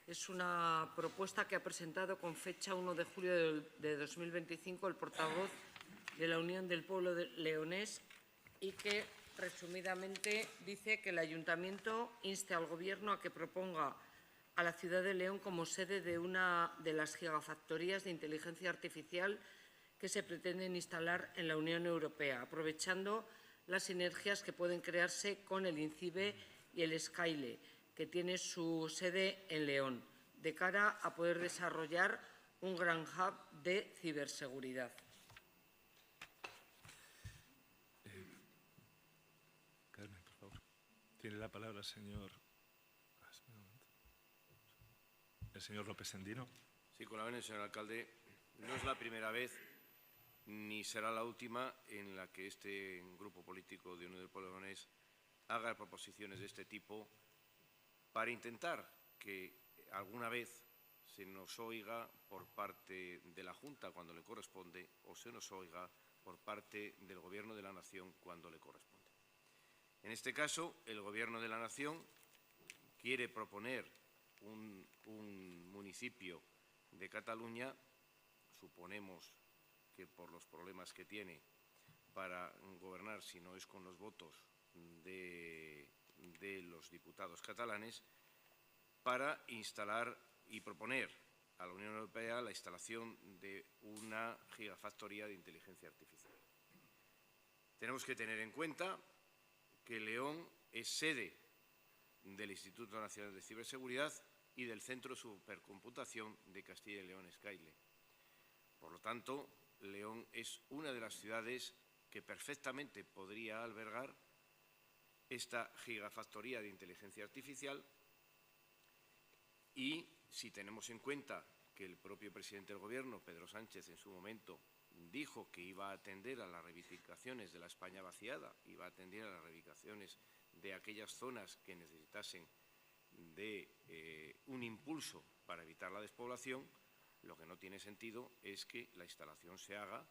Es una propuesta que ha presentado con fecha 1 de julio de 2025 el portavoz de la Unión del Pueblo Leonés y que, resumidamente, dice que el Ayuntamiento inste al Gobierno a que proponga a la ciudad de León como sede de una de las gigafactorías de inteligencia artificial que se pretenden instalar en la Unión Europea, aprovechando las sinergias que pueden crearse con el INCIBE y el SKAILE, que tiene su sede en León, de cara a poder desarrollar un gran hub de ciberseguridad. Carmen, por favor. Tiene la palabra el señor López Sendino. Sí, con la venia, señor alcalde. No es la primera vez ni será la última en la que este grupo político de Unión del Pueblo Leonés haga proposiciones de este tipo para intentar que alguna vez se nos oiga por parte de la Junta cuando le corresponde o se nos oiga por parte del Gobierno de la Nación cuando le corresponde. En este caso, el Gobierno de la Nación quiere proponer un municipio de Cataluña, suponemos que por los problemas que tiene para gobernar, si no es con los votos de los diputados catalanes, para instalar y proponer a la Unión Europea la instalación de una gigafactoría de inteligencia artificial. Tenemos que tener en cuenta que León es sede del Instituto Nacional de Ciberseguridad y del Centro de Supercomputación de Castilla y León, SKAILE. Por lo tanto, León es una de las ciudades que perfectamente podría albergar esta gigafactoría de inteligencia artificial y, si tenemos en cuenta que el propio presidente del Gobierno, Pedro Sánchez, en su momento dijo que iba a atender a las reivindicaciones de la España vaciada, iba a atender a las reivindicaciones de aquellas zonas que necesitasen de un impulso para evitar la despoblación, lo que no tiene sentido es que la instalación se haga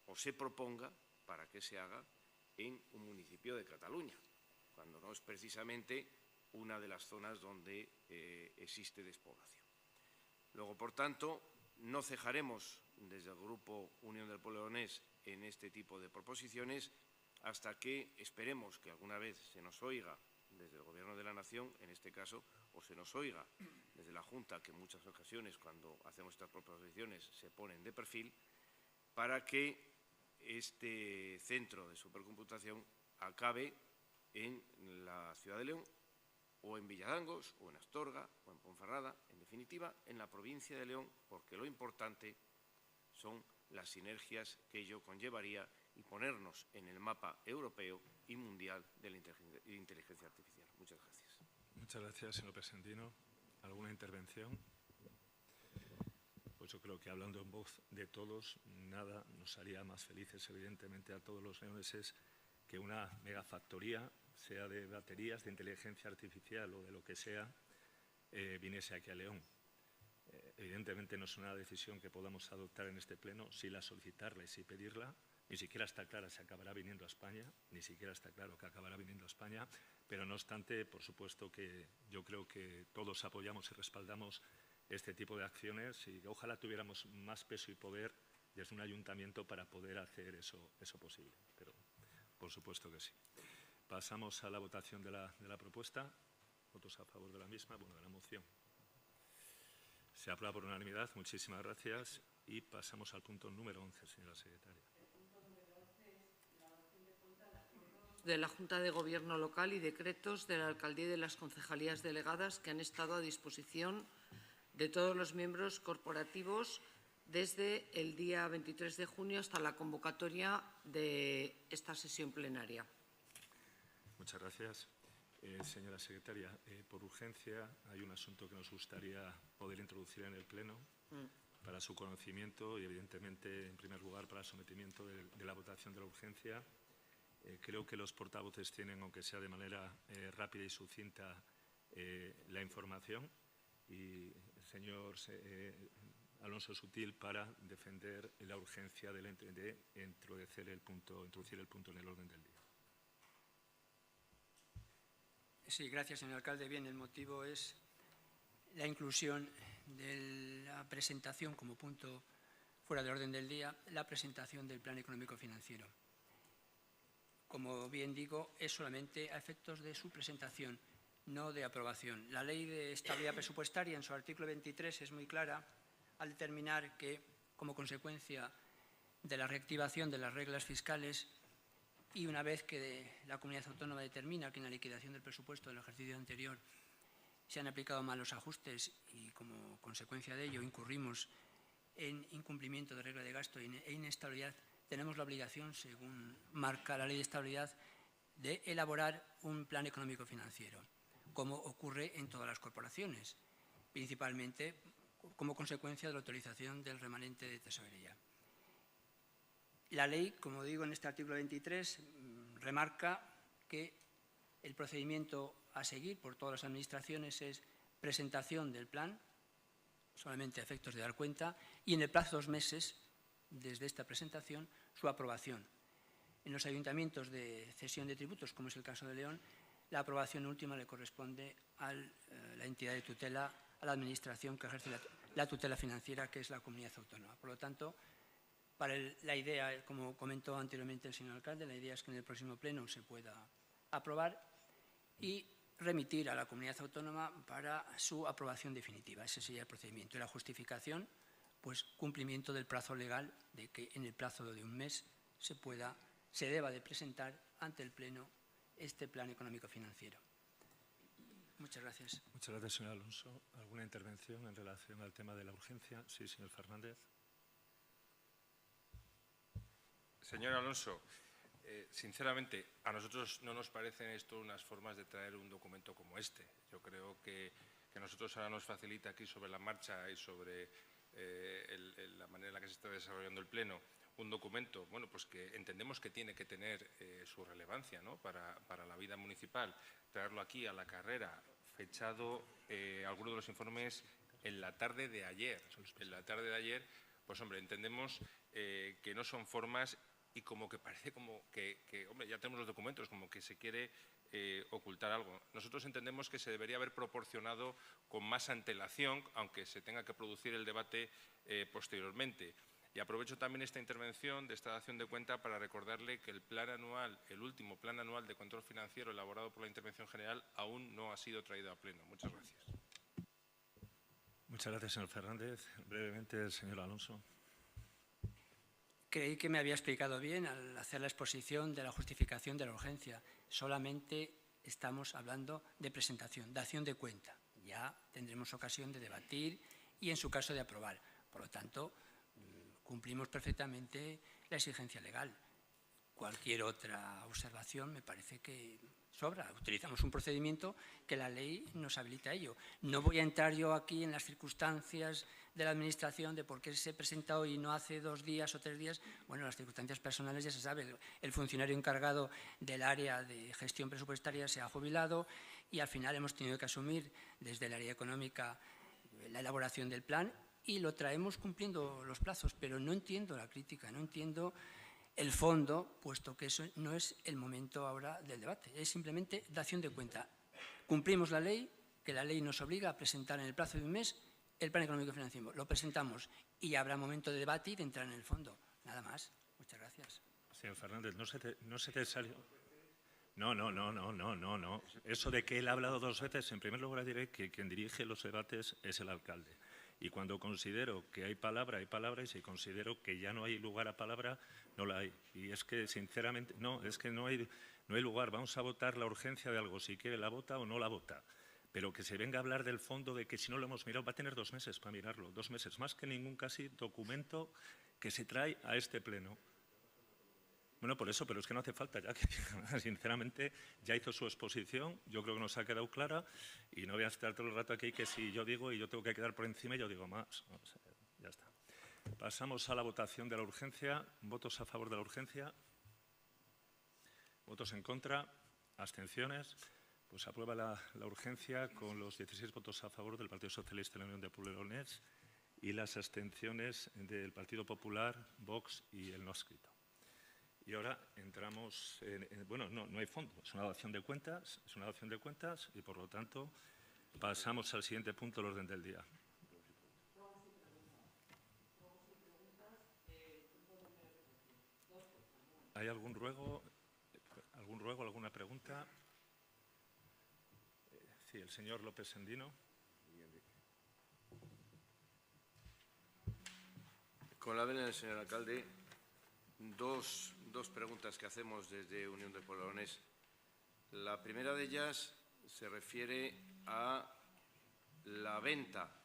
o se proponga para que se haga en un municipio de Cataluña, cuando no es precisamente una de las zonas donde existe despoblación. Luego, por tanto, no cejaremos desde el Grupo Unión del Pueblo Leonés en este tipo de proposiciones hasta que esperemos que alguna vez se nos oiga desde el Gobierno de la Nación, en este caso, o se nos oiga desde la Junta, que en muchas ocasiones cuando hacemos estas proposiciones se ponen de perfil, para que este centro de supercomputación acabe en la ciudad de León o en Villadangos, o en Astorga, o en Ponferrada, en definitiva, en la provincia de León, porque lo importante son las sinergias que ello conllevaría y ponernos en el mapa europeo y mundial de la inteligencia artificial. Muchas gracias. Muchas gracias, señor Pesentino. ¿Alguna intervención? Pues yo creo que hablando en voz de todos, nada nos haría más felices, evidentemente, a todos los leoneses que una megafactoría, sea de baterías, de inteligencia artificial o de lo que sea, viniese aquí a León. Evidentemente no es una decisión que podamos adoptar en este pleno, sí la solicitarla y sí pedirla. Ni siquiera está clara si acabará viniendo a España, ni siquiera está claro que acabará viniendo a España, pero no obstante, por supuesto que yo creo que todos apoyamos y respaldamos este tipo de acciones y que ojalá tuviéramos más peso y poder desde un ayuntamiento para poder hacer eso posible, pero por supuesto que sí. Pasamos a la votación de la propuesta. ¿Votos a favor de la misma? Bueno, de la moción. Se aprueba por unanimidad. Muchísimas gracias. Y pasamos al punto número 11, señora secretaria. De la Junta de Gobierno Local y decretos de la Alcaldía y de las concejalías delegadas que han estado a disposición de todos los miembros corporativos desde el día 23 de junio hasta la convocatoria de esta sesión plenaria. Muchas gracias. Señora secretaria, por urgencia hay un asunto que nos gustaría poder introducir en el Pleno para su conocimiento y, evidentemente, en primer lugar, para el sometimiento de la votación de la urgencia. Creo que los portavoces tienen, aunque sea de manera rápida y sucinta, la información y el señor Alonso Sutil para defender la urgencia de introducir el punto en el orden del día. Sí, gracias, señor alcalde. Bien, el motivo es la inclusión de la presentación como punto fuera del orden del día, la presentación del Plan Económico Financiero. Como bien digo, es solamente a efectos de su presentación, no de aprobación. La Ley de Estabilidad Presupuestaria, en su artículo 23, es muy clara al determinar que, como consecuencia de la reactivación de las reglas fiscales y una vez que la comunidad autónoma determina que en la liquidación del presupuesto del ejercicio anterior se han aplicado mal los ajustes y, como consecuencia de ello, incurrimos en incumplimiento de regla de gasto e inestabilidad, tenemos la obligación, según marca la Ley de Estabilidad, de elaborar un plan económico financiero, como ocurre en todas las corporaciones, principalmente como consecuencia de la autorización del remanente de tesorería. La ley, como digo en este artículo 23, remarca que el procedimiento a seguir por todas las administraciones es presentación del plan, solamente a efectos de dar cuenta, y en el plazo de 2 meses, desde esta presentación, su aprobación. En los ayuntamientos de cesión de tributos, como es el caso de León, la aprobación última le corresponde a la entidad de tutela, a la administración que ejerce la tutela financiera, que es la comunidad autónoma. Por lo tanto, para la idea, como comentó anteriormente el señor alcalde, la idea es que en el próximo pleno se pueda aprobar y remitir a la comunidad autónoma para su aprobación definitiva. Ese sería el procedimiento. Y la justificación, pues cumplimiento del plazo legal de que en el plazo de 1 mes se deba de presentar ante el pleno este plan económico financiero. Muchas gracias. Muchas gracias, señor Alonso. ¿Alguna intervención en relación al tema de la urgencia? Sí, señor Fernández. Señor Alonso, sinceramente, a nosotros no nos parecen esto unas formas de traer un documento como este. Yo creo que a nosotros ahora nos facilita aquí sobre la marcha y sobre la manera en la que se está desarrollando el Pleno un documento, bueno, pues que entendemos que tiene que tener su relevancia, ¿no?, para la vida municipal. Traerlo aquí a la carrera, fechado algunos de los informes en la tarde de ayer. En la tarde de ayer, pues hombre, entendemos que no son formas y como que parece como que hombre, ya tenemos los documentos, como que se quiere ocultar algo. Nosotros entendemos que se debería haber proporcionado con más antelación, aunque se tenga que producir el debate posteriormente. Y aprovecho también esta intervención de esta dación de cuenta para recordarle que el plan anual, el último plan anual de control financiero elaborado por la Intervención General aún no ha sido traído a pleno. Muchas gracias. Muchas gracias, señor Fernández. Brevemente, el señor Alonso. Creí que me había explicado bien al hacer la exposición de la justificación de la urgencia. Solamente estamos hablando de presentación, dación de cuenta. Ya tendremos ocasión de debatir y, en su caso, de aprobar. Por lo tanto, cumplimos perfectamente la exigencia legal. Cualquier otra observación me parece que sobra. Utilizamos un procedimiento que la ley nos habilita a ello. No voy a entrar yo aquí en las circunstancias de la Administración de por qué se presenta hoy y no hace 2 días o 3 días. Bueno, las circunstancias personales ya se sabe. El funcionario encargado del área de gestión presupuestaria se ha jubilado y al final hemos tenido que asumir desde el área económica la elaboración del plan y lo traemos cumpliendo los plazos. Pero no entiendo la crítica, no entiendo el fondo, puesto que eso no es el momento ahora del debate. Es simplemente dación de cuenta. Cumplimos la ley, que la ley nos obliga a presentar en el plazo de un mes el plan económico y financiero. Lo presentamos y habrá momento de debate y de entrar en el fondo. Nada más. Muchas gracias. Señor Fernández, ¿no se te salió? No. Eso de que él ha hablado 2 veces, en primer lugar diré que quien dirige los debates es el alcalde. Y cuando considero que hay palabra, y si considero que ya no hay lugar a palabra, no la hay. Y es que, sinceramente, no hay lugar. Vamos a votar la urgencia de algo, si quiere la vota o no la vota. Pero que se venga a hablar del fondo, de que si no lo hemos mirado, va a tener 2 meses para mirarlo, 2 meses, más que ningún casi documento que se trae a este pleno. Bueno, por eso, pero es que no hace falta ya que, sinceramente, ya hizo su exposición, yo creo que nos ha quedado clara y no voy a estar todo el rato aquí que si yo digo y yo tengo que quedar por encima y yo digo más. O sea, ya está. Pasamos a la votación de la urgencia. ¿Votos a favor de la urgencia? ¿Votos en contra? ¿Abstenciones? Pues aprueba la urgencia con los 16 votos a favor del Partido Socialista y la Unión de Pueblo Leonés y las abstenciones del Partido Popular, Vox y el no escrito. Y ahora entramos bueno, no hay fondo, es una dación de cuentas, y por lo tanto pasamos al siguiente punto del orden del día. ¿Hay algún ruego, alguna pregunta? Sí, el señor López Endino. Con la venia del señor alcalde, dos preguntas que hacemos desde Unión de Pueblo Leonés. La primera de ellas se refiere a la venta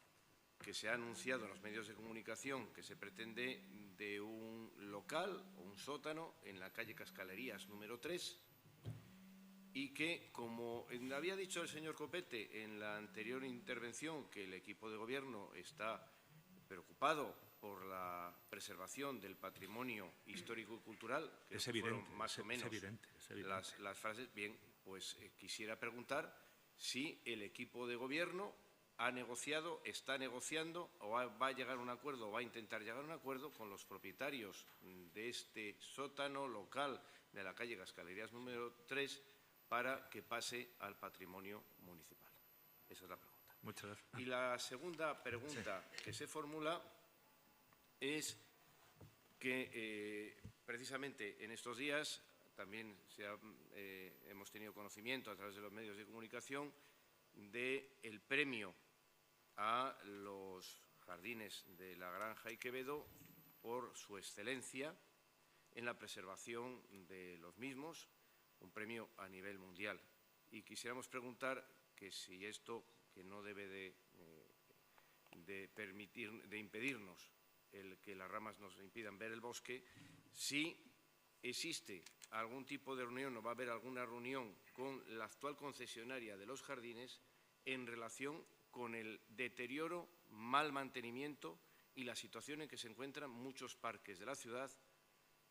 que se ha anunciado en los medios de comunicación que se pretende de un local o un sótano en la calle Cascalerías número 3 y que, como había dicho el señor Copete en la anterior intervención, que el equipo de gobierno está preocupado por la preservación del patrimonio histórico y cultural, que es evidente, fueron más o menos las frases. Bien, pues quisiera preguntar si el equipo de gobierno ha negociado, está negociando o va a llegar a un acuerdo o va a intentar llegar a un acuerdo con los propietarios de este sótano local de la calle Cascalerías número 3 para que pase al patrimonio municipal. Esa es la pregunta. Muchas gracias. Y la segunda pregunta que se formula es que precisamente en estos días también hemos tenido conocimiento a través de los medios de comunicación del premio a los jardines de la Granja y Quevedo por su excelencia en la preservación de los mismos, un premio a nivel mundial. Y quisiéramos preguntar que si esto, que no debe de impedirnos el que las ramas nos impidan ver el bosque, si existe algún tipo de reunión o va a haber alguna reunión con la actual concesionaria de los jardines en relación con el deterioro, mal mantenimiento y la situación en que se encuentran muchos parques de la ciudad,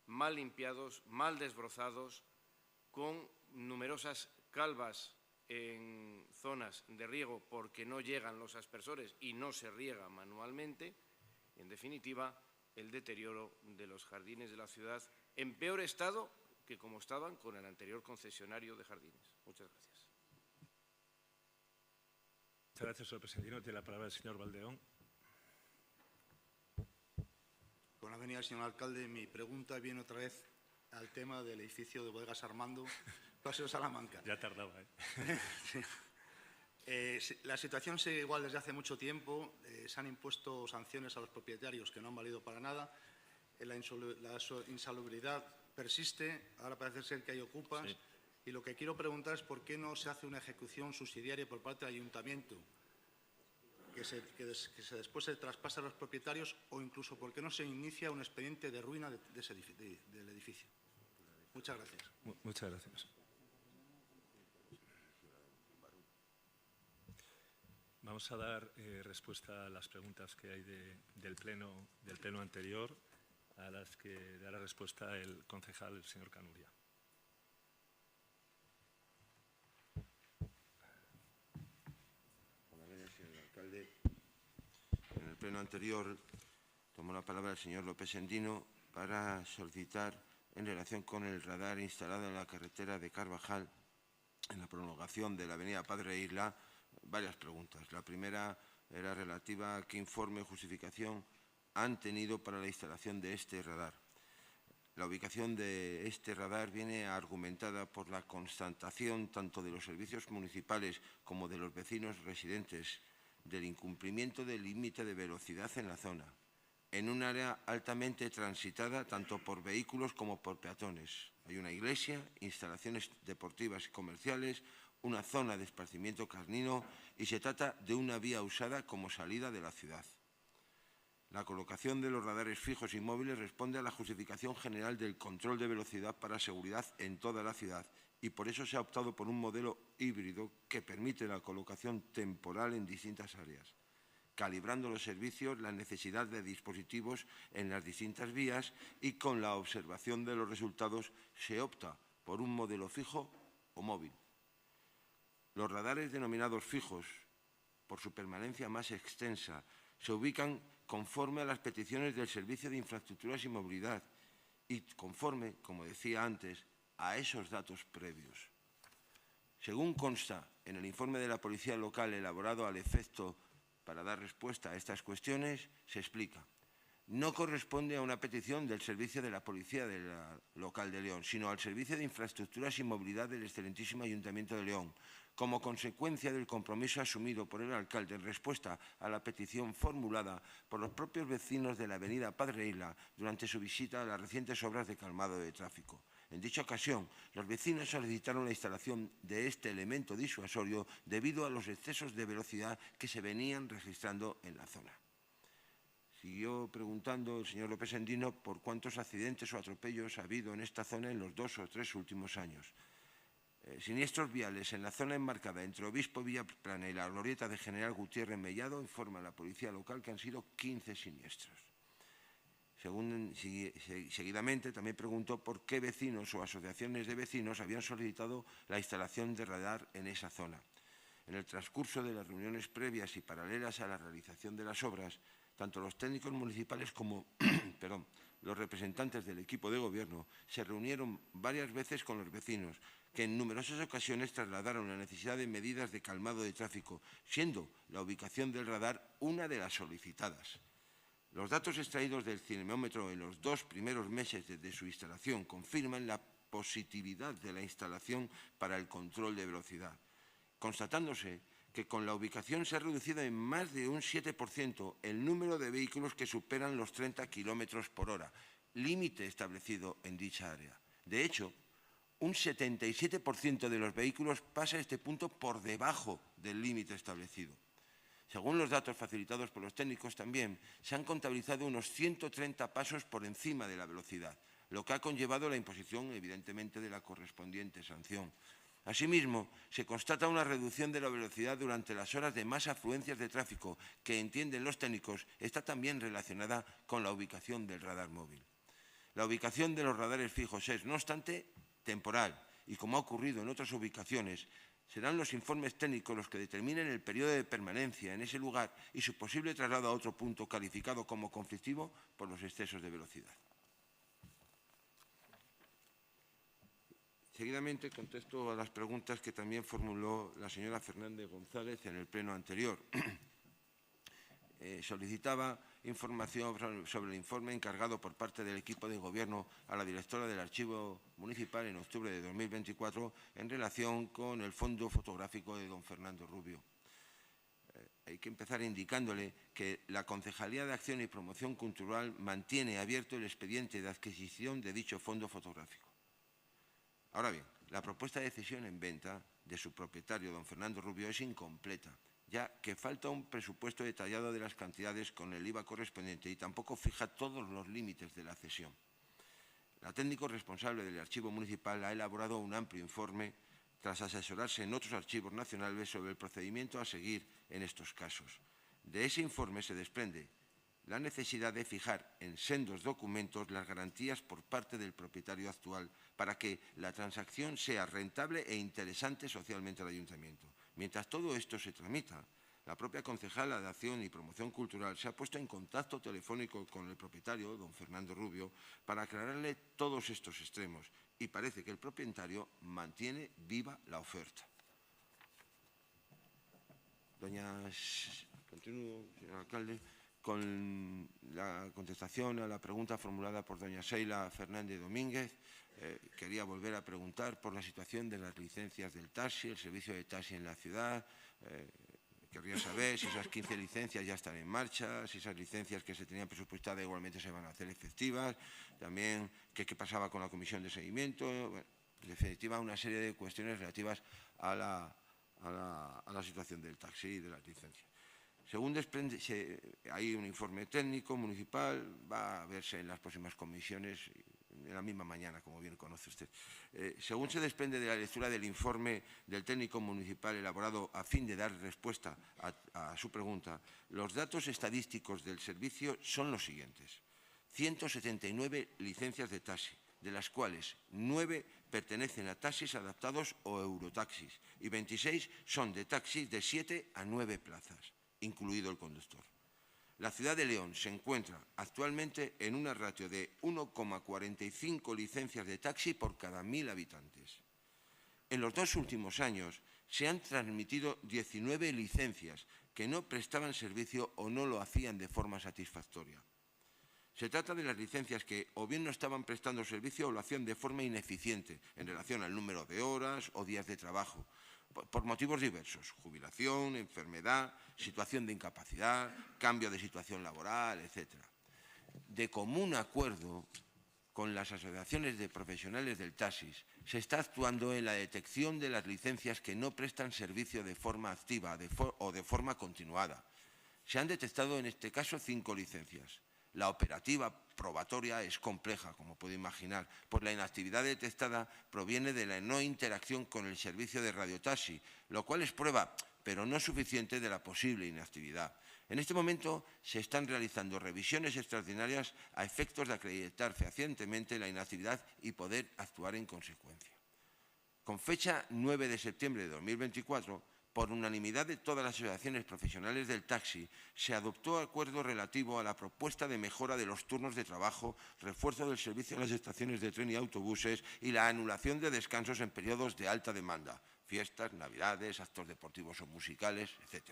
mal limpiados, mal desbrozados, con numerosas calvas en zonas de riego porque no llegan los aspersores y no se riega manualmente. En definitiva, el deterioro de los jardines de la ciudad en peor estado que como estaban con el anterior concesionario de jardines. Muchas gracias. Muchas gracias, señor presidente. Tiene la palabra el señor Valdeón. Con la venia del señor alcalde, mi pregunta viene otra vez al tema del edificio de Bodegas Armando, Paseo Salamanca. Ya tardaba, Sí. La situación sigue igual desde hace mucho tiempo. Se han impuesto sanciones a los propietarios que no han valido para nada. La insalubridad persiste. Ahora parece ser que hay ocupas. Sí. Y lo que quiero preguntar es por qué no se hace una ejecución subsidiaria por parte del ayuntamiento, que después se traspasa a los propietarios, o incluso por qué no se inicia un expediente de ruina del edificio. Muchas gracias. Muchas gracias. Vamos a dar respuesta a las preguntas que hay del pleno anterior, a las que dará respuesta el concejal, el señor Canuria. Señor alcalde, en el pleno anterior tomó la palabra el señor López Endino para solicitar, en relación con el radar instalado en la carretera de Carvajal, en la prolongación de la avenida Padre Isla, varias preguntas. La primera era relativa a qué informe o justificación han tenido para la instalación de este radar. La ubicación de este radar viene argumentada por la constatación tanto de los servicios municipales como de los vecinos residentes del incumplimiento del límite de velocidad en la zona, en un área altamente transitada tanto por vehículos como por peatones. Hay una iglesia, instalaciones deportivas y comerciales, una zona de esparcimiento canino y se trata de una vía usada como salida de la ciudad. La colocación de los radares fijos y móviles responde a la justificación general del control de velocidad para seguridad en toda la ciudad y por eso se ha optado por un modelo híbrido que permite la colocación temporal en distintas áreas, calibrando los servicios, la necesidad de dispositivos en las distintas vías y con la observación de los resultados se opta por un modelo fijo o móvil. Los radares denominados fijos, por su permanencia más extensa, se ubican conforme a las peticiones del Servicio de Infraestructuras y Movilidad y conforme, como decía antes, a esos datos previos. Según consta en el informe de la Policía Local elaborado al efecto para dar respuesta a estas cuestiones, se explica: no corresponde a una petición del Servicio de la Policía Local de León, sino al Servicio de Infraestructuras y Movilidad del excelentísimo Ayuntamiento de León, como consecuencia del compromiso asumido por el alcalde en respuesta a la petición formulada por los propios vecinos de la avenida Padre Isla durante su visita a las recientes obras de calmado de tráfico. En dicha ocasión, los vecinos solicitaron la instalación de este elemento disuasorio debido a los excesos de velocidad que se venían registrando en la zona. Siguió preguntando el señor López Endino por cuántos accidentes o atropellos ha habido en esta zona en los 2 o 3 últimos años. Siniestros viales en la zona enmarcada entre Obispo Villaplana y la glorieta de General Gutiérrez Mellado, informa la Policía Local que han sido 15 siniestros. Seguidamente también preguntó por qué vecinos o asociaciones de vecinos habían solicitado la instalación de radar en esa zona. En el transcurso de las reuniones previas y paralelas a la realización de las obras, tanto los técnicos municipales como los representantes del equipo de gobierno se reunieron varias veces con los vecinos, que en numerosas ocasiones trasladaron la necesidad de medidas de calmado de tráfico, siendo la ubicación del radar una de las solicitadas. Los datos extraídos del cinemómetro en los 2 primeros meses desde su instalación confirman la positividad de la instalación para el control de velocidad, constatándose que con la ubicación se ha reducido en más de un 7% el número de vehículos que superan los 30 km por hora, límite establecido en dicha área. De hecho, un 77% de los vehículos pasa este punto por debajo del límite establecido. Según los datos facilitados por los técnicos también, se han contabilizado unos 130 pasos por encima de la velocidad, lo que ha conllevado la imposición, evidentemente, de la correspondiente sanción. Asimismo, se constata una reducción de la velocidad durante las horas de más afluencias de tráfico, que, entienden los técnicos, está también relacionada con la ubicación del radar móvil. La ubicación de los radares fijos es, no obstante, temporal y, como ha ocurrido en otras ubicaciones, serán los informes técnicos los que determinen el periodo de permanencia en ese lugar y su posible traslado a otro punto calificado como conflictivo por los excesos de velocidad. Seguidamente contesto a las preguntas que también formuló la señora Fernández González en el pleno anterior. Solicitaba información sobre el informe encargado por parte del equipo de gobierno a la directora del Archivo Municipal en octubre de 2024 en relación con el fondo fotográfico de don Fernando Rubio. Hay que empezar indicándole que la Concejalía de Acción y Promoción Cultural mantiene abierto el expediente de adquisición de dicho fondo fotográfico. Ahora bien, la propuesta de cesión en venta de su propietario, don Fernando Rubio, es incompleta, ya que falta un presupuesto detallado de las cantidades con el IVA correspondiente y tampoco fija todos los límites de la cesión. La técnico responsable del archivo municipal ha elaborado un amplio informe tras asesorarse en otros archivos nacionales sobre el procedimiento a seguir en estos casos. De ese informe se desprende la necesidad de fijar en sendos documentos las garantías por parte del propietario actual para que la transacción sea rentable e interesante socialmente al ayuntamiento. Mientras todo esto se tramita, la propia concejala de Acción y Promoción Cultural se ha puesto en contacto telefónico con el propietario, don Fernando Rubio, para aclararle todos estos extremos y parece que el propietario mantiene viva la oferta. Continúo, señor alcalde, con la contestación a la pregunta formulada por doña Sheila Fernández Domínguez. Quería volver a preguntar por la situación de las licencias del taxi, el servicio de taxi en la ciudad. Querría saber si esas 15 licencias ya están en marcha, si esas licencias que se tenían presupuestadas igualmente se van a hacer efectivas, también qué pasaba con la comisión de seguimiento. Bueno, en definitiva, una serie de cuestiones relativas a la situación del taxi y de las licencias. Según desprende, hay un informe técnico municipal, va a verse en las próximas comisiones, en la misma mañana, como bien conoce usted. Según se desprende de la lectura del informe del técnico municipal elaborado a fin de dar respuesta a su pregunta, los datos estadísticos del servicio son los siguientes. 179 licencias de taxi, de las cuales 9 pertenecen a taxis adaptados o eurotaxis y 26 son de taxis de 7 a 9 plazas, incluido el conductor. La ciudad de León se encuentra actualmente en una ratio de 1,45 licencias de taxi por cada 1.000 habitantes. En los 2 últimos años se han transmitido 19 licencias que no prestaban servicio o no lo hacían de forma satisfactoria. Se trata de las licencias que o bien no estaban prestando servicio o lo hacían de forma ineficiente en relación al número de horas o días de trabajo, por motivos diversos, jubilación, enfermedad, situación de incapacidad, cambio de situación laboral, etc. De común acuerdo con las asociaciones de profesionales del taxi, se está actuando en la detección de las licencias que no prestan servicio de forma activa o de forma continuada. Se han detectado en este caso 5 licencias. La operativa probatoria es compleja, como puede imaginar, pues la inactividad detectada proviene de la no interacción con el servicio de radiotaxi, lo cual es prueba, pero no suficiente, de la posible inactividad. En este momento se están realizando revisiones extraordinarias a efectos de acreditar fehacientemente la inactividad y poder actuar en consecuencia. Con fecha 9 de septiembre de 2024, por unanimidad de todas las asociaciones profesionales del taxi, se adoptó acuerdo relativo a la propuesta de mejora de los turnos de trabajo, refuerzo del servicio en las estaciones de tren y autobuses y la anulación de descansos en periodos de alta demanda, fiestas, navidades, actos deportivos o musicales, etc.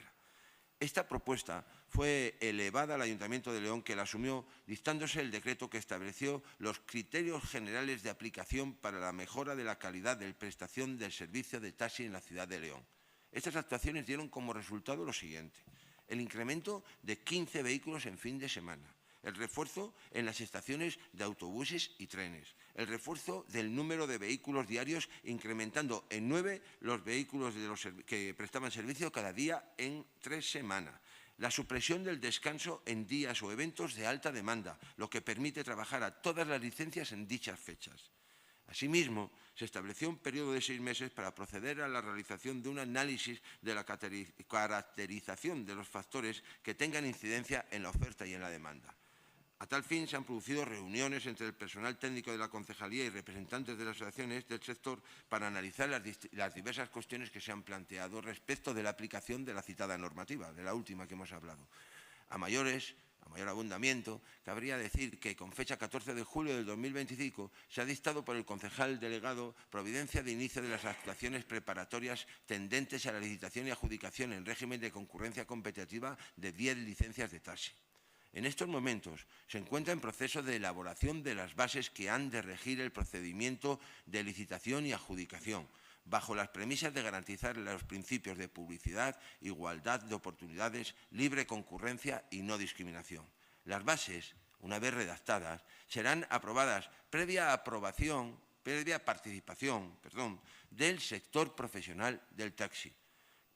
Esta propuesta fue elevada al Ayuntamiento de León, que la asumió dictándose el decreto que estableció los criterios generales de aplicación para la mejora de la calidad de prestación del servicio de taxi en la ciudad de León. Estas actuaciones dieron como resultado lo siguiente: el incremento de 15 vehículos en fin de semana, el refuerzo en las estaciones de autobuses y trenes, el refuerzo del número de vehículos diarios, incrementando en 9 los vehículos que prestaban servicio cada día en 3 semanas, la supresión del descanso en días o eventos de alta demanda, lo que permite trabajar a todas las licencias en dichas fechas. Asimismo, se estableció un periodo de 6 meses para proceder a la realización de un análisis de la caracterización de los factores que tengan incidencia en la oferta y en la demanda. A tal fin, se han producido reuniones entre el personal técnico de la concejalía y representantes de las asociaciones del sector para analizar las diversas cuestiones que se han planteado respecto de la aplicación de la citada normativa, de la última que hemos hablado. A mayor abundamiento, cabría decir que con fecha 14 de julio del 2025 se ha dictado por el concejal delegado providencia de inicio de las actuaciones preparatorias tendentes a la licitación y adjudicación en régimen de concurrencia competitiva de 10 licencias de taxi. En estos momentos se encuentra en proceso de elaboración de las bases que han de regir el procedimiento de licitación y adjudicación, bajo las premisas de garantizar los principios de publicidad, igualdad de oportunidades, libre concurrencia y no discriminación. Las bases, una vez redactadas, serán aprobadas previa aprobación participación del sector profesional del taxi.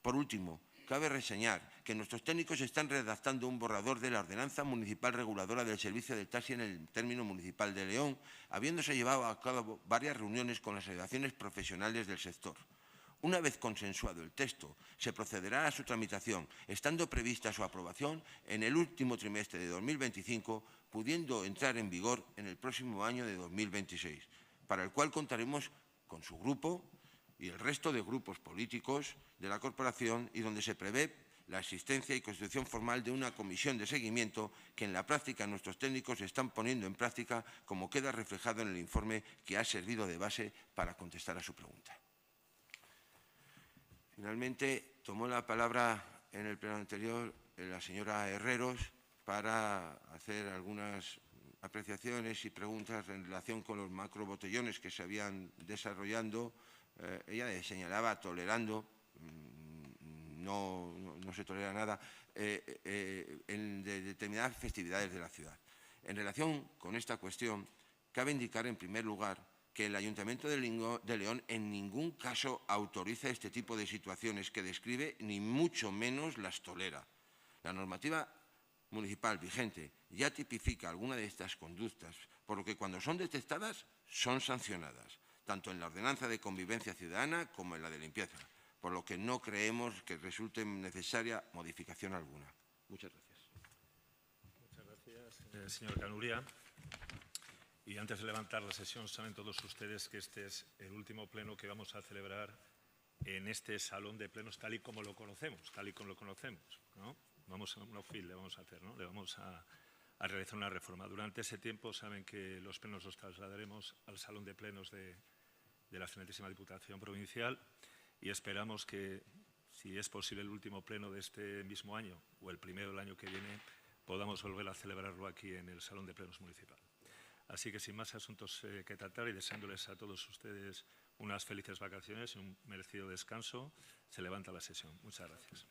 Por último, cabe reseñar que nuestros técnicos están redactando un borrador de la Ordenanza Municipal Reguladora del Servicio del Taxi en el término municipal de León, habiéndose llevado a cabo varias reuniones con las asociaciones profesionales del sector. Una vez consensuado el texto, se procederá a su tramitación, estando prevista su aprobación en el último trimestre de 2025, pudiendo entrar en vigor en el próximo año de 2026, para el cual contaremos con su grupo y el resto de grupos políticos de la corporación y donde se prevé la existencia y constitución formal de una comisión de seguimiento que en la práctica nuestros técnicos están poniendo en práctica, como queda reflejado en el informe que ha servido de base para contestar a su pregunta. Finalmente, tomó la palabra en el pleno anterior la señora Herreros para hacer algunas apreciaciones y preguntas en relación con los macrobotellones que se habían desarrollando. Ella señalaba tolerando, no se tolera nada, en determinadas festividades de la ciudad. En relación con esta cuestión, cabe indicar en primer lugar que el Ayuntamiento de León en ningún caso autoriza este tipo de situaciones que describe, ni mucho menos las tolera. La normativa municipal vigente ya tipifica alguna de estas conductas, por lo que cuando son detectadas son sancionadas, tanto en la Ordenanza de Convivencia Ciudadana como en la de Limpieza, por lo que no creemos que resulte necesaria modificación alguna. Muchas gracias. Muchas gracias, señor Canuria. Y antes de levantar la sesión, saben todos ustedes que este es el último pleno que vamos a celebrar en este salón de plenos tal y como lo conocemos, ¿no? Vamos a un outfit, le vamos a hacer, ¿no? Le vamos a realizar una reforma. Durante ese tiempo saben que los plenos los trasladaremos al salón de plenos de la excelentísima Diputación Provincial y esperamos que, si es posible, el último pleno de este mismo año o el primero del año que viene, podamos volver a celebrarlo aquí en el salón de plenos municipal. Así que, sin más asuntos que tratar y deseándoles a todos ustedes unas felices vacaciones y un merecido descanso, se levanta la sesión. Muchas gracias.